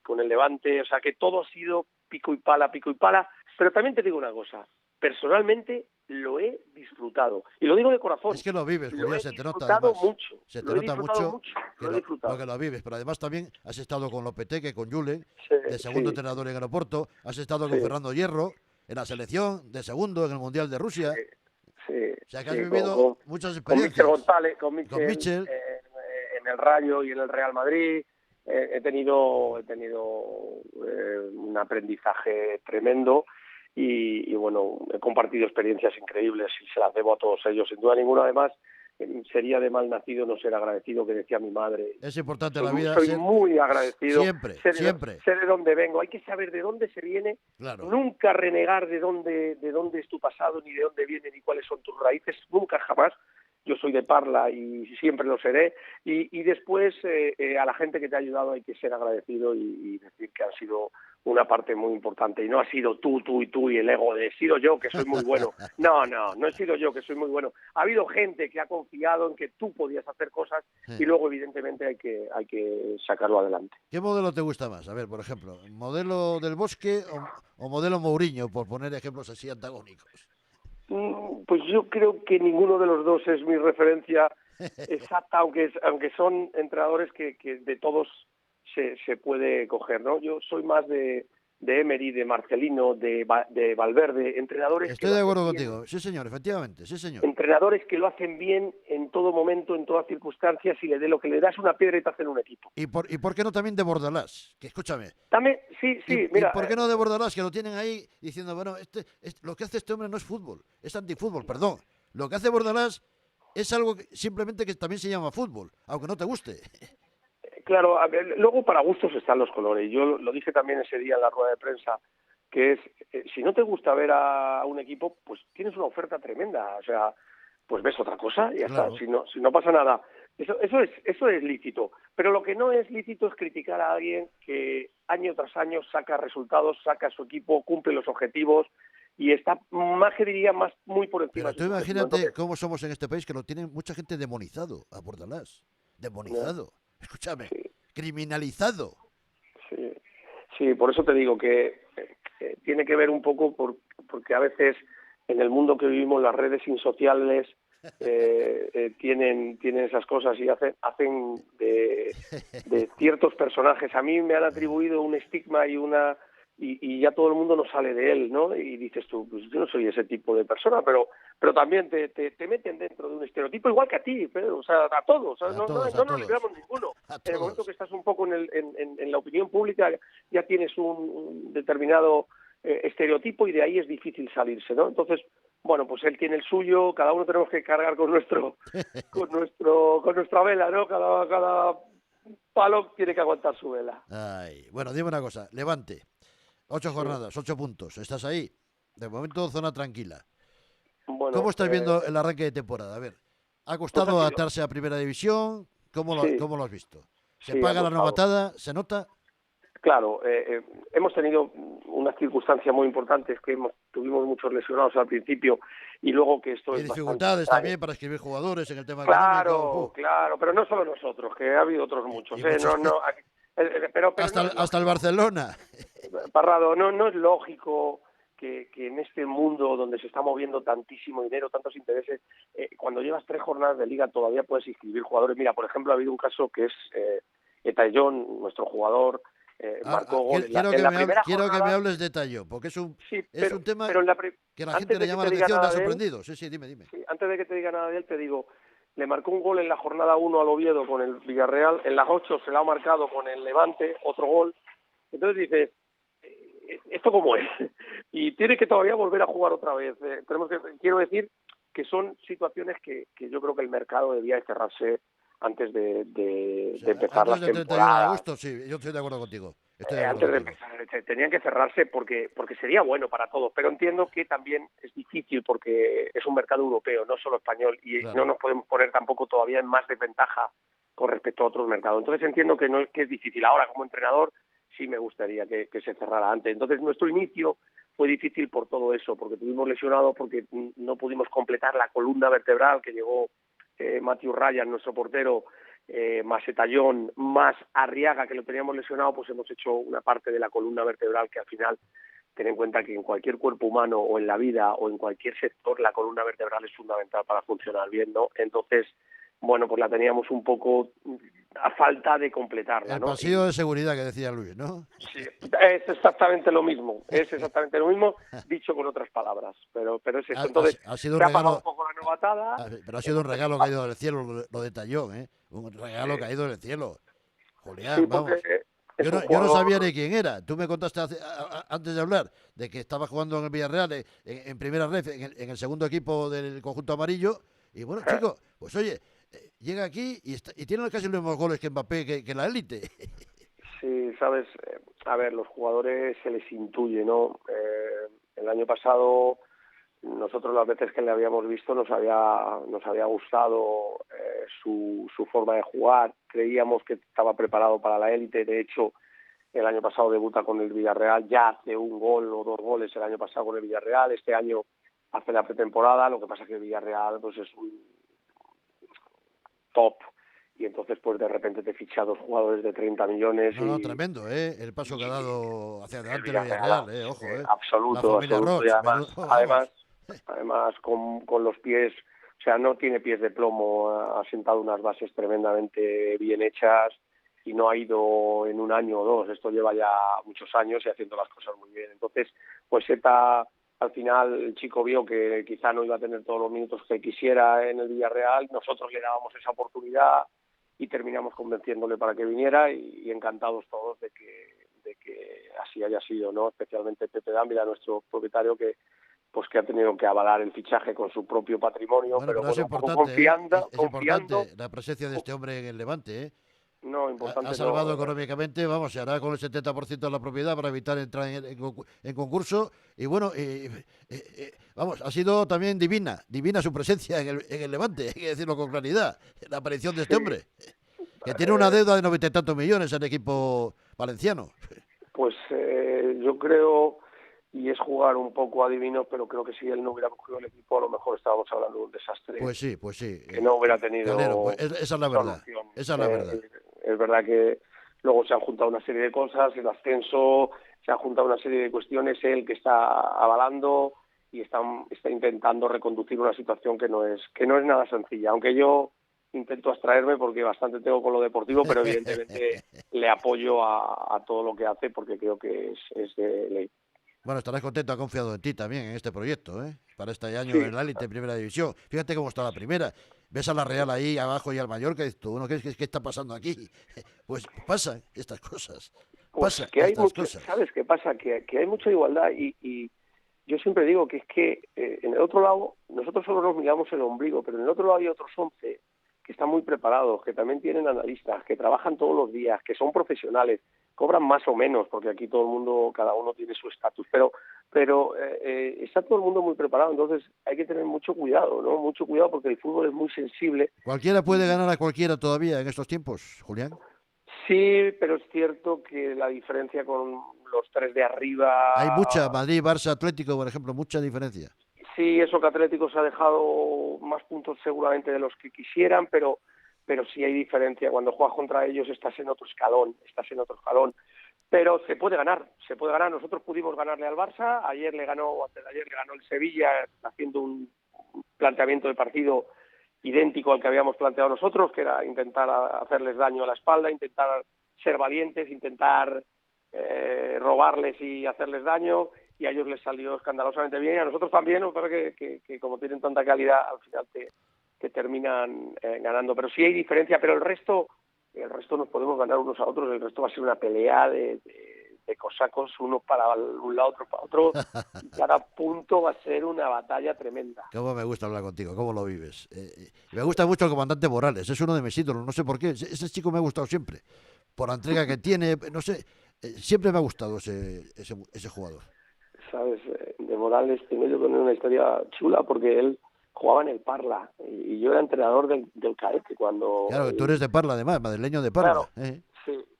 S11: con el Levante, o sea que todo ha sido pico y pala, pero también te digo una cosa, personalmente lo he disfrutado, y lo digo de corazón.
S1: Es que lo vives, Julián, se te nota además.
S11: Mucho.
S1: Se te nota mucho que lo vives, pero además también has estado con Lopetegui, con Julen, de segundo entrenador en el Oporto, has estado con Fernando Hierro, en la selección, de segundo en el Mundial de Rusia.
S11: O
S1: sea que has vivido muchas experiencias.
S11: Con Michel González, con Michel. En el Rayo y en el Real Madrid he tenido un aprendizaje tremendo y bueno, he compartido experiencias increíbles y se las debo a todos ellos, sin duda ninguna. Además, sería de mal nacido no ser agradecido, que decía mi madre.
S1: Es importante en la vida.
S11: Soy muy agradecido.
S1: Siempre.
S11: Sé de dónde vengo. Hay que saber de dónde se viene.
S1: Claro.
S11: Nunca renegar de dónde es tu pasado, ni de dónde viene, ni cuáles son tus raíces. Nunca, jamás. Yo soy de Parla y siempre lo seré. Y después a la gente que te ha ayudado hay que ser agradecido y decir que han sido una parte muy importante. Y no ha sido tú y el ego de he sido yo que soy muy bueno. No he sido yo que soy muy bueno. Ha habido gente que ha confiado en que tú podías hacer cosas y luego evidentemente hay que sacarlo adelante.
S1: ¿Qué modelo te gusta más? A ver, por ejemplo, ¿modelo del Bosque o modelo Mourinho, por poner ejemplos así antagónicos?
S11: Pues yo creo que ninguno de los dos es mi referencia exacta, aunque son entrenadores que de todos se puede coger, ¿no? Yo soy más de Emery, de Marcelino, de Valverde, entrenadores.
S1: Estoy de acuerdo contigo, sí señor, efectivamente, sí señor.
S11: Entrenadores que lo hacen bien en todo momento, en todas circunstancias, y lo que le das una piedra y te hacen un equipo.
S1: ¿Y por qué no también de Bordalás? Que escúchame.
S11: También, sí, mira.
S1: ¿Y por qué no de Bordalás, que lo tienen ahí diciendo, bueno, lo que hace este hombre no es fútbol, es antifútbol, perdón. Lo que hace Bordalás es algo simplemente que también se llama fútbol, aunque no te guste.
S11: Claro, a ver, luego para gustos están los colores. Yo lo dije también ese día en la rueda de prensa, que es, si no te gusta ver a un equipo, pues tienes una oferta tremenda. O sea, pues ves otra cosa y ya está. Si no pasa nada. Eso es lícito. Pero lo que no es lícito es criticar a alguien que año tras año saca resultados, saca a su equipo, cumple los objetivos y está, más que diría, muy por encima.
S1: Pero tú imagínate cómo somos en este país, que lo tiene mucha gente demonizado a Bordalás. Demonizado. No. Escúchame, criminalizado.
S11: Sí, por eso te digo que tiene que ver un poco porque a veces en el mundo que vivimos las redes insociales tienen esas cosas y hacen de ciertos personajes. A mí me han atribuido un estigma y ya todo el mundo no sale de él, ¿no? Y dices tú, pues yo no soy ese tipo de persona, pero también te meten dentro de un estereotipo, igual que a ti, Pedro, o sea, a todos, no nos libramos ninguno. En el momento que estás un poco en la opinión pública, ya tienes un determinado estereotipo y de ahí es difícil salirse, ¿no? Entonces, bueno, pues él tiene el suyo, cada uno tenemos que cargar con nuestra vela, ¿no? Cada palo tiene que aguantar su vela.
S1: Ay, bueno, dime una cosa, Levante. 8 jornadas, 8 puntos. ¿Estás ahí? De momento, zona tranquila. Bueno, ¿cómo estás viendo el arranque de temporada? A ver, ¿ha costado adaptarse a Primera División? ¿Cómo lo has visto? ¿Se paga la novatada? ¿Se nota?
S11: Claro, hemos tenido unas circunstancias muy importantes que tuvimos muchos lesionados al principio y luego que esto
S1: es dificultades también para escribir jugadores en el tema
S11: económico. Claro, pero no solo nosotros, que ha habido otros muchos. Pero
S1: hasta el Barcelona.
S11: Parrado, no es lógico que en este mundo donde se está moviendo tantísimo dinero, tantos intereses, cuando llevas 3 jornadas de liga todavía puedes inscribir jugadores. Mira, por ejemplo, ha habido un caso que es Etayón, nuestro jugador, marcó gol en la primera
S1: quiero
S11: jornada.
S1: que me hables de Talló, porque es un tema que la gente le llama la
S11: diga
S1: atención, le ha
S11: nada de él,
S1: sorprendido. Sí, dime.
S11: Sí, antes de que te diga nada de él, te digo, le marcó un gol en la jornada 1 al Oviedo con el Villarreal, en las 8 se lo ha marcado con el Levante, otro gol. Entonces dices, ¿esto cómo es? Y tiene que todavía volver a jugar otra vez. Quiero decir que son situaciones que yo creo que el mercado debía cerrarse antes de empezar las temporadas.
S1: Antes del 31 de agosto, sí, yo estoy de acuerdo contigo.
S11: Antes de empezar, tenían que cerrarse porque sería bueno para todos, pero entiendo que también es difícil porque es un mercado europeo, no solo español, y claro, no nos podemos poner tampoco todavía en más desventaja con respecto a otros mercados. Entonces entiendo que es difícil. Ahora, como entrenador, sí me gustaría que se cerrara antes. Entonces nuestro inicio fue difícil por todo eso, porque tuvimos lesionados, porque no pudimos completar la columna vertebral que llegó Matthew Ryan, nuestro portero, más Etayón, más Arriaga, que lo teníamos lesionado, pues hemos hecho una parte de la columna vertebral que al final, ten en cuenta que en cualquier cuerpo humano o en la vida o en cualquier sector la columna vertebral es fundamental para funcionar bien, ¿no? Entonces, bueno, pues la teníamos un poco a falta de completarla, ¿no?
S1: El pasillo de seguridad que decía Luis, ¿no?
S11: Sí, es exactamente lo mismo, dicho con otras palabras, pero es eso. Entonces,
S1: ha sido
S11: se ha pagado un poco la novatada.
S1: Pero ha sido un regalo caído del cielo lo de Tallón, ¿eh? Un regalo caído del cielo. Julián,
S11: sí,
S1: vamos. Yo no sabía ni quién era. Tú me contaste antes de hablar de que estaba jugando en el Villarreal en primera red, en el segundo equipo del conjunto amarillo. Y bueno, chicos, pues oye, llega aquí y tiene casi los mismos goles que Mbappé, que la élite.
S11: Sí, sabes, a ver, los jugadores se les intuye, ¿no? El año pasado nosotros las veces que le habíamos visto nos había gustado su forma de jugar, creíamos que estaba preparado para la élite. De hecho, el año pasado debuta con el Villarreal, ya hace un gol o 2 goles el año pasado con el Villarreal, este año hace la pretemporada. Lo que pasa es que el Villarreal pues es un top, y entonces pues de repente te ficha 2 jugadores de 30 millones.
S1: No, tremendo, el paso que ha dado hacia adelante el Villarreal, ojo,
S11: absoluto,
S1: Roch,
S11: y además con los pies, o sea, no tiene pies de plomo, ha sentado unas bases tremendamente bien hechas y no ha ido en un año o 2, esto lleva ya muchos años y haciendo las cosas muy bien. Entonces, pues al final el chico vio que quizá no iba a tener todos los minutos que quisiera en el Villarreal, nosotros le dábamos esa oportunidad y terminamos convenciéndole para que viniera, y encantados todos de que así haya sido, ¿no? Especialmente Pepe Dávila, nuestro propietario, que ha tenido que avalar el fichaje con su propio patrimonio,
S1: pero
S11: es
S1: importante, confiando la presencia de este hombre en el Levante,
S11: No, importante.
S1: Ha salvado económicamente, vamos, se hará con el 70% de la propiedad para evitar entrar en concurso. Y bueno, vamos, ha sido también divina su presencia en el Levante, hay que decirlo con claridad, la aparición de este hombre, que tiene una deuda de 90 y tantos millones en el equipo valenciano.
S11: Pues yo creo, y es jugar un poco adivino, pero creo que si él no hubiera cogido el equipo, a lo mejor estábamos hablando de un desastre.
S1: Pues sí.
S11: Que no hubiera tenido...
S1: Calero, pues esa es la verdad. Esa es la verdad.
S11: Es verdad que luego se han juntado una serie de cosas, el ascenso, se han juntado una serie de cuestiones, él que está avalando y está intentando reconducir una situación que no es nada sencilla. Aunque yo intento abstraerme porque bastante tengo con lo deportivo, pero evidentemente le apoyo a todo lo que hace porque creo que es de ley.
S1: Bueno, estarás contento, ha confiado en ti también en este proyecto, para este año en la élite, Primera División. Fíjate cómo está la primera. Ves a la Real ahí abajo y al Mallorca y dices tú, bueno, ¿qué está pasando aquí? Pues pasan estas cosas.
S11: Pues que hay cosas. ¿Sabes qué pasa? Que hay mucha igualdad y yo siempre digo que es que en el otro lado nosotros solo nos miramos el ombligo, pero en el otro lado hay otros 11 que están muy preparados, que también tienen analistas, que trabajan todos los días, que son profesionales, cobran más o menos, porque aquí todo el mundo, cada uno tiene su estatus, pero está todo el mundo muy preparado, entonces hay que tener mucho cuidado, ¿no? Mucho cuidado porque el fútbol es muy sensible.
S1: ¿Cualquiera puede ganar a cualquiera todavía en estos tiempos, Julián?
S11: Sí, pero es cierto que la diferencia con los 3 de arriba...
S1: Hay mucha, Madrid, Barça, Atlético, por ejemplo, mucha diferencia.
S11: Sí, eso que Atlético se ha dejado más puntos seguramente de los que quisieran, pero sí hay diferencia. Cuando juegas contra ellos estás en otro escalón. pero se puede ganar. Nosotros pudimos ganarle al Barça, ayer le ganó el Sevilla haciendo un planteamiento de partido idéntico al que habíamos planteado nosotros, que era intentar hacerles daño a la espalda, intentar ser valientes, intentar robarles y hacerles daño, y a ellos les salió escandalosamente bien, y a nosotros también, nos parece que como tienen tanta calidad, al final te terminan ganando. Pero sí hay diferencia, pero el resto nos podemos ganar unos a otros, el resto va a ser una pelea de cosacos, uno para un lado, otro para otro, y cada punto va a ser una batalla tremenda.
S1: Cómo me gusta hablar contigo, cómo lo vives. Me gusta mucho el comandante Morales, es uno de mis ídolos, no sé por qué, ese chico me ha gustado siempre, por la entrega que tiene, no sé, siempre me ha gustado ese jugador.
S11: Sabes, de Morales tengo yo con él una historia chula, porque él jugaba en el Parla, y yo era entrenador del Caete cuando...
S1: Claro, que tú eres de Parla además, madrileño de Parla.
S11: Claro,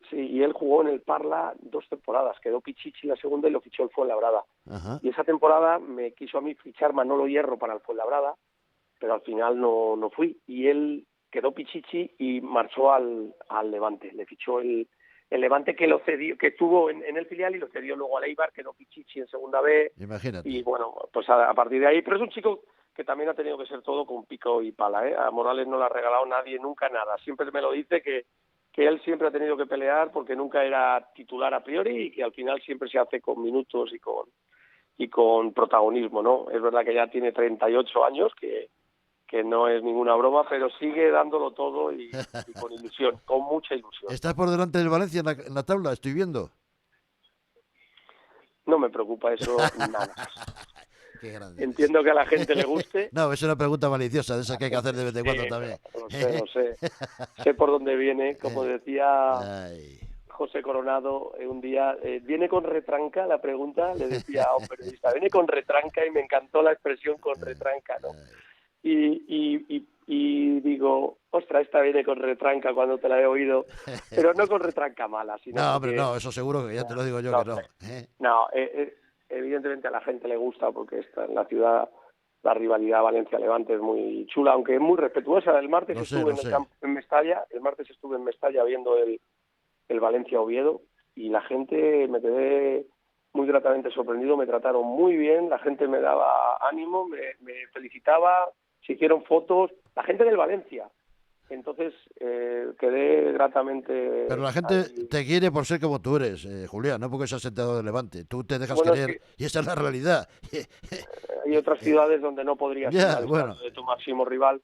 S11: sí, y él jugó en el Parla 2 temporadas, quedó Pichichi la segunda y lo fichó el Fuenlabrada.
S1: Ajá.
S11: Y esa temporada me quiso a mí fichar Manolo Hierro para el Fuenlabrada, pero al final no fui, y él quedó Pichichi y marchó al Levante, le fichó el Levante, que lo cedió, que estuvo en el filial y lo cedió luego al Eibar, quedó Pichichi en segunda B.
S1: Imagínate.
S11: Y bueno, pues a partir de ahí, pero es un chico que también ha tenido que ser todo con pico y pala, ¿eh? A Morales no le ha regalado nadie nunca nada, siempre me lo dice que él siempre ha tenido que pelear porque nunca era titular a priori y que al final siempre se hace con minutos y con protagonismo, ¿no? Es verdad que ya tiene 38 años, que no es ninguna broma, pero sigue dándolo todo y con ilusión, con mucha ilusión.
S1: ¿Estás por delante del Valencia en la tabla? Estoy viendo.
S11: No me preocupa eso nada.
S1: Qué grande.
S11: Entiendo que a la gente le guste.
S1: No, es una pregunta maliciosa, de esa que hay que hacer de vez en cuando también.
S11: Lo sé. Sé por dónde viene, como decía José Coronado un día. ¿Viene con retranca? La pregunta le decía a un periodista. Viene con retranca, y me encantó la expresión con retranca, ¿no? Y digo, ostras, esta viene con retranca cuando te la he oído, pero no con retranca mala, sino
S1: no,
S11: porque...
S1: hombre, no, eso seguro que ya te lo digo yo que no.
S11: No, evidentemente a la gente le gusta porque está en la ciudad, la rivalidad Valencia-Levante es muy chula, aunque es muy respetuosa. El martes estuve en Mestalla viendo el Valencia-Oviedo, y la gente, me quedé muy gratamente sorprendido, me trataron muy bien, la gente me daba ánimo, me felicitaba, se hicieron fotos, la gente del Valencia. Entonces quedé gratamente...
S1: Pero la gente te quiere por ser como tú eres, Julián, no porque seas sentado de Levante. Tú te dejas querer y esa es la realidad.
S11: Hay otras ciudades donde no podrías ser
S1: bueno.
S11: de tu máximo rival,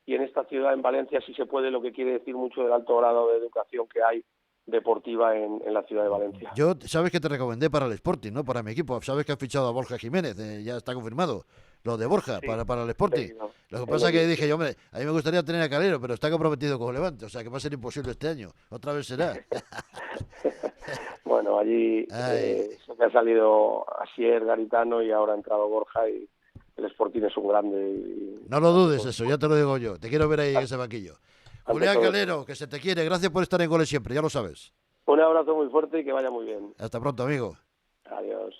S11: y en esta ciudad, en Valencia, sí se puede, lo que quiere decir mucho del alto grado de educación que hay deportiva en la ciudad de Valencia.
S1: Yo, sabes que te recomendé para el Sporting, ¿no? Para mi equipo. Sabes que has fichado a Borja Jiménez, ya está confirmado. Lo de Borja, sí, para el Sporting. Lo que pasa es que dije yo, hombre, a mí me gustaría tener a Calero, pero está comprometido con Levante, o sea que va a ser imposible este año. Otra vez será.
S11: Bueno, allí se ha salido Asier, Garitano, y ahora ha entrado Borja, y el Sporting es un grande.
S1: No lo dudes eso, ya te lo digo yo. Te quiero ver ahí en ese banquillo. Julián Calero, que se te quiere. Gracias por estar en Goles siempre, ya lo sabes.
S11: Un abrazo muy fuerte y que vaya muy bien.
S1: Hasta pronto, amigo.
S11: Adiós.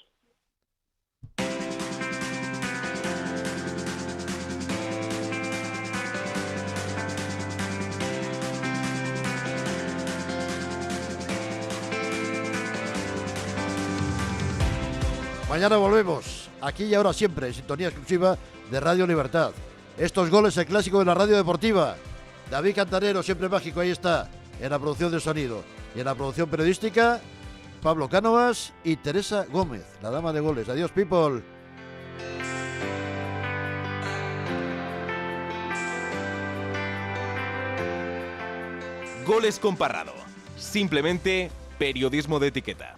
S1: Mañana volvemos, aquí y ahora siempre, en sintonía exclusiva de Radio Libertad. Estos Goles, el clásico de la radio deportiva. David Cantarero, siempre mágico, ahí está, en la producción de sonido. Y en la producción periodística, Pablo Cánovas y Teresa Gómez, la dama de goles. Adiós, people.
S5: Goles con Parrado. Simplemente periodismo de etiqueta.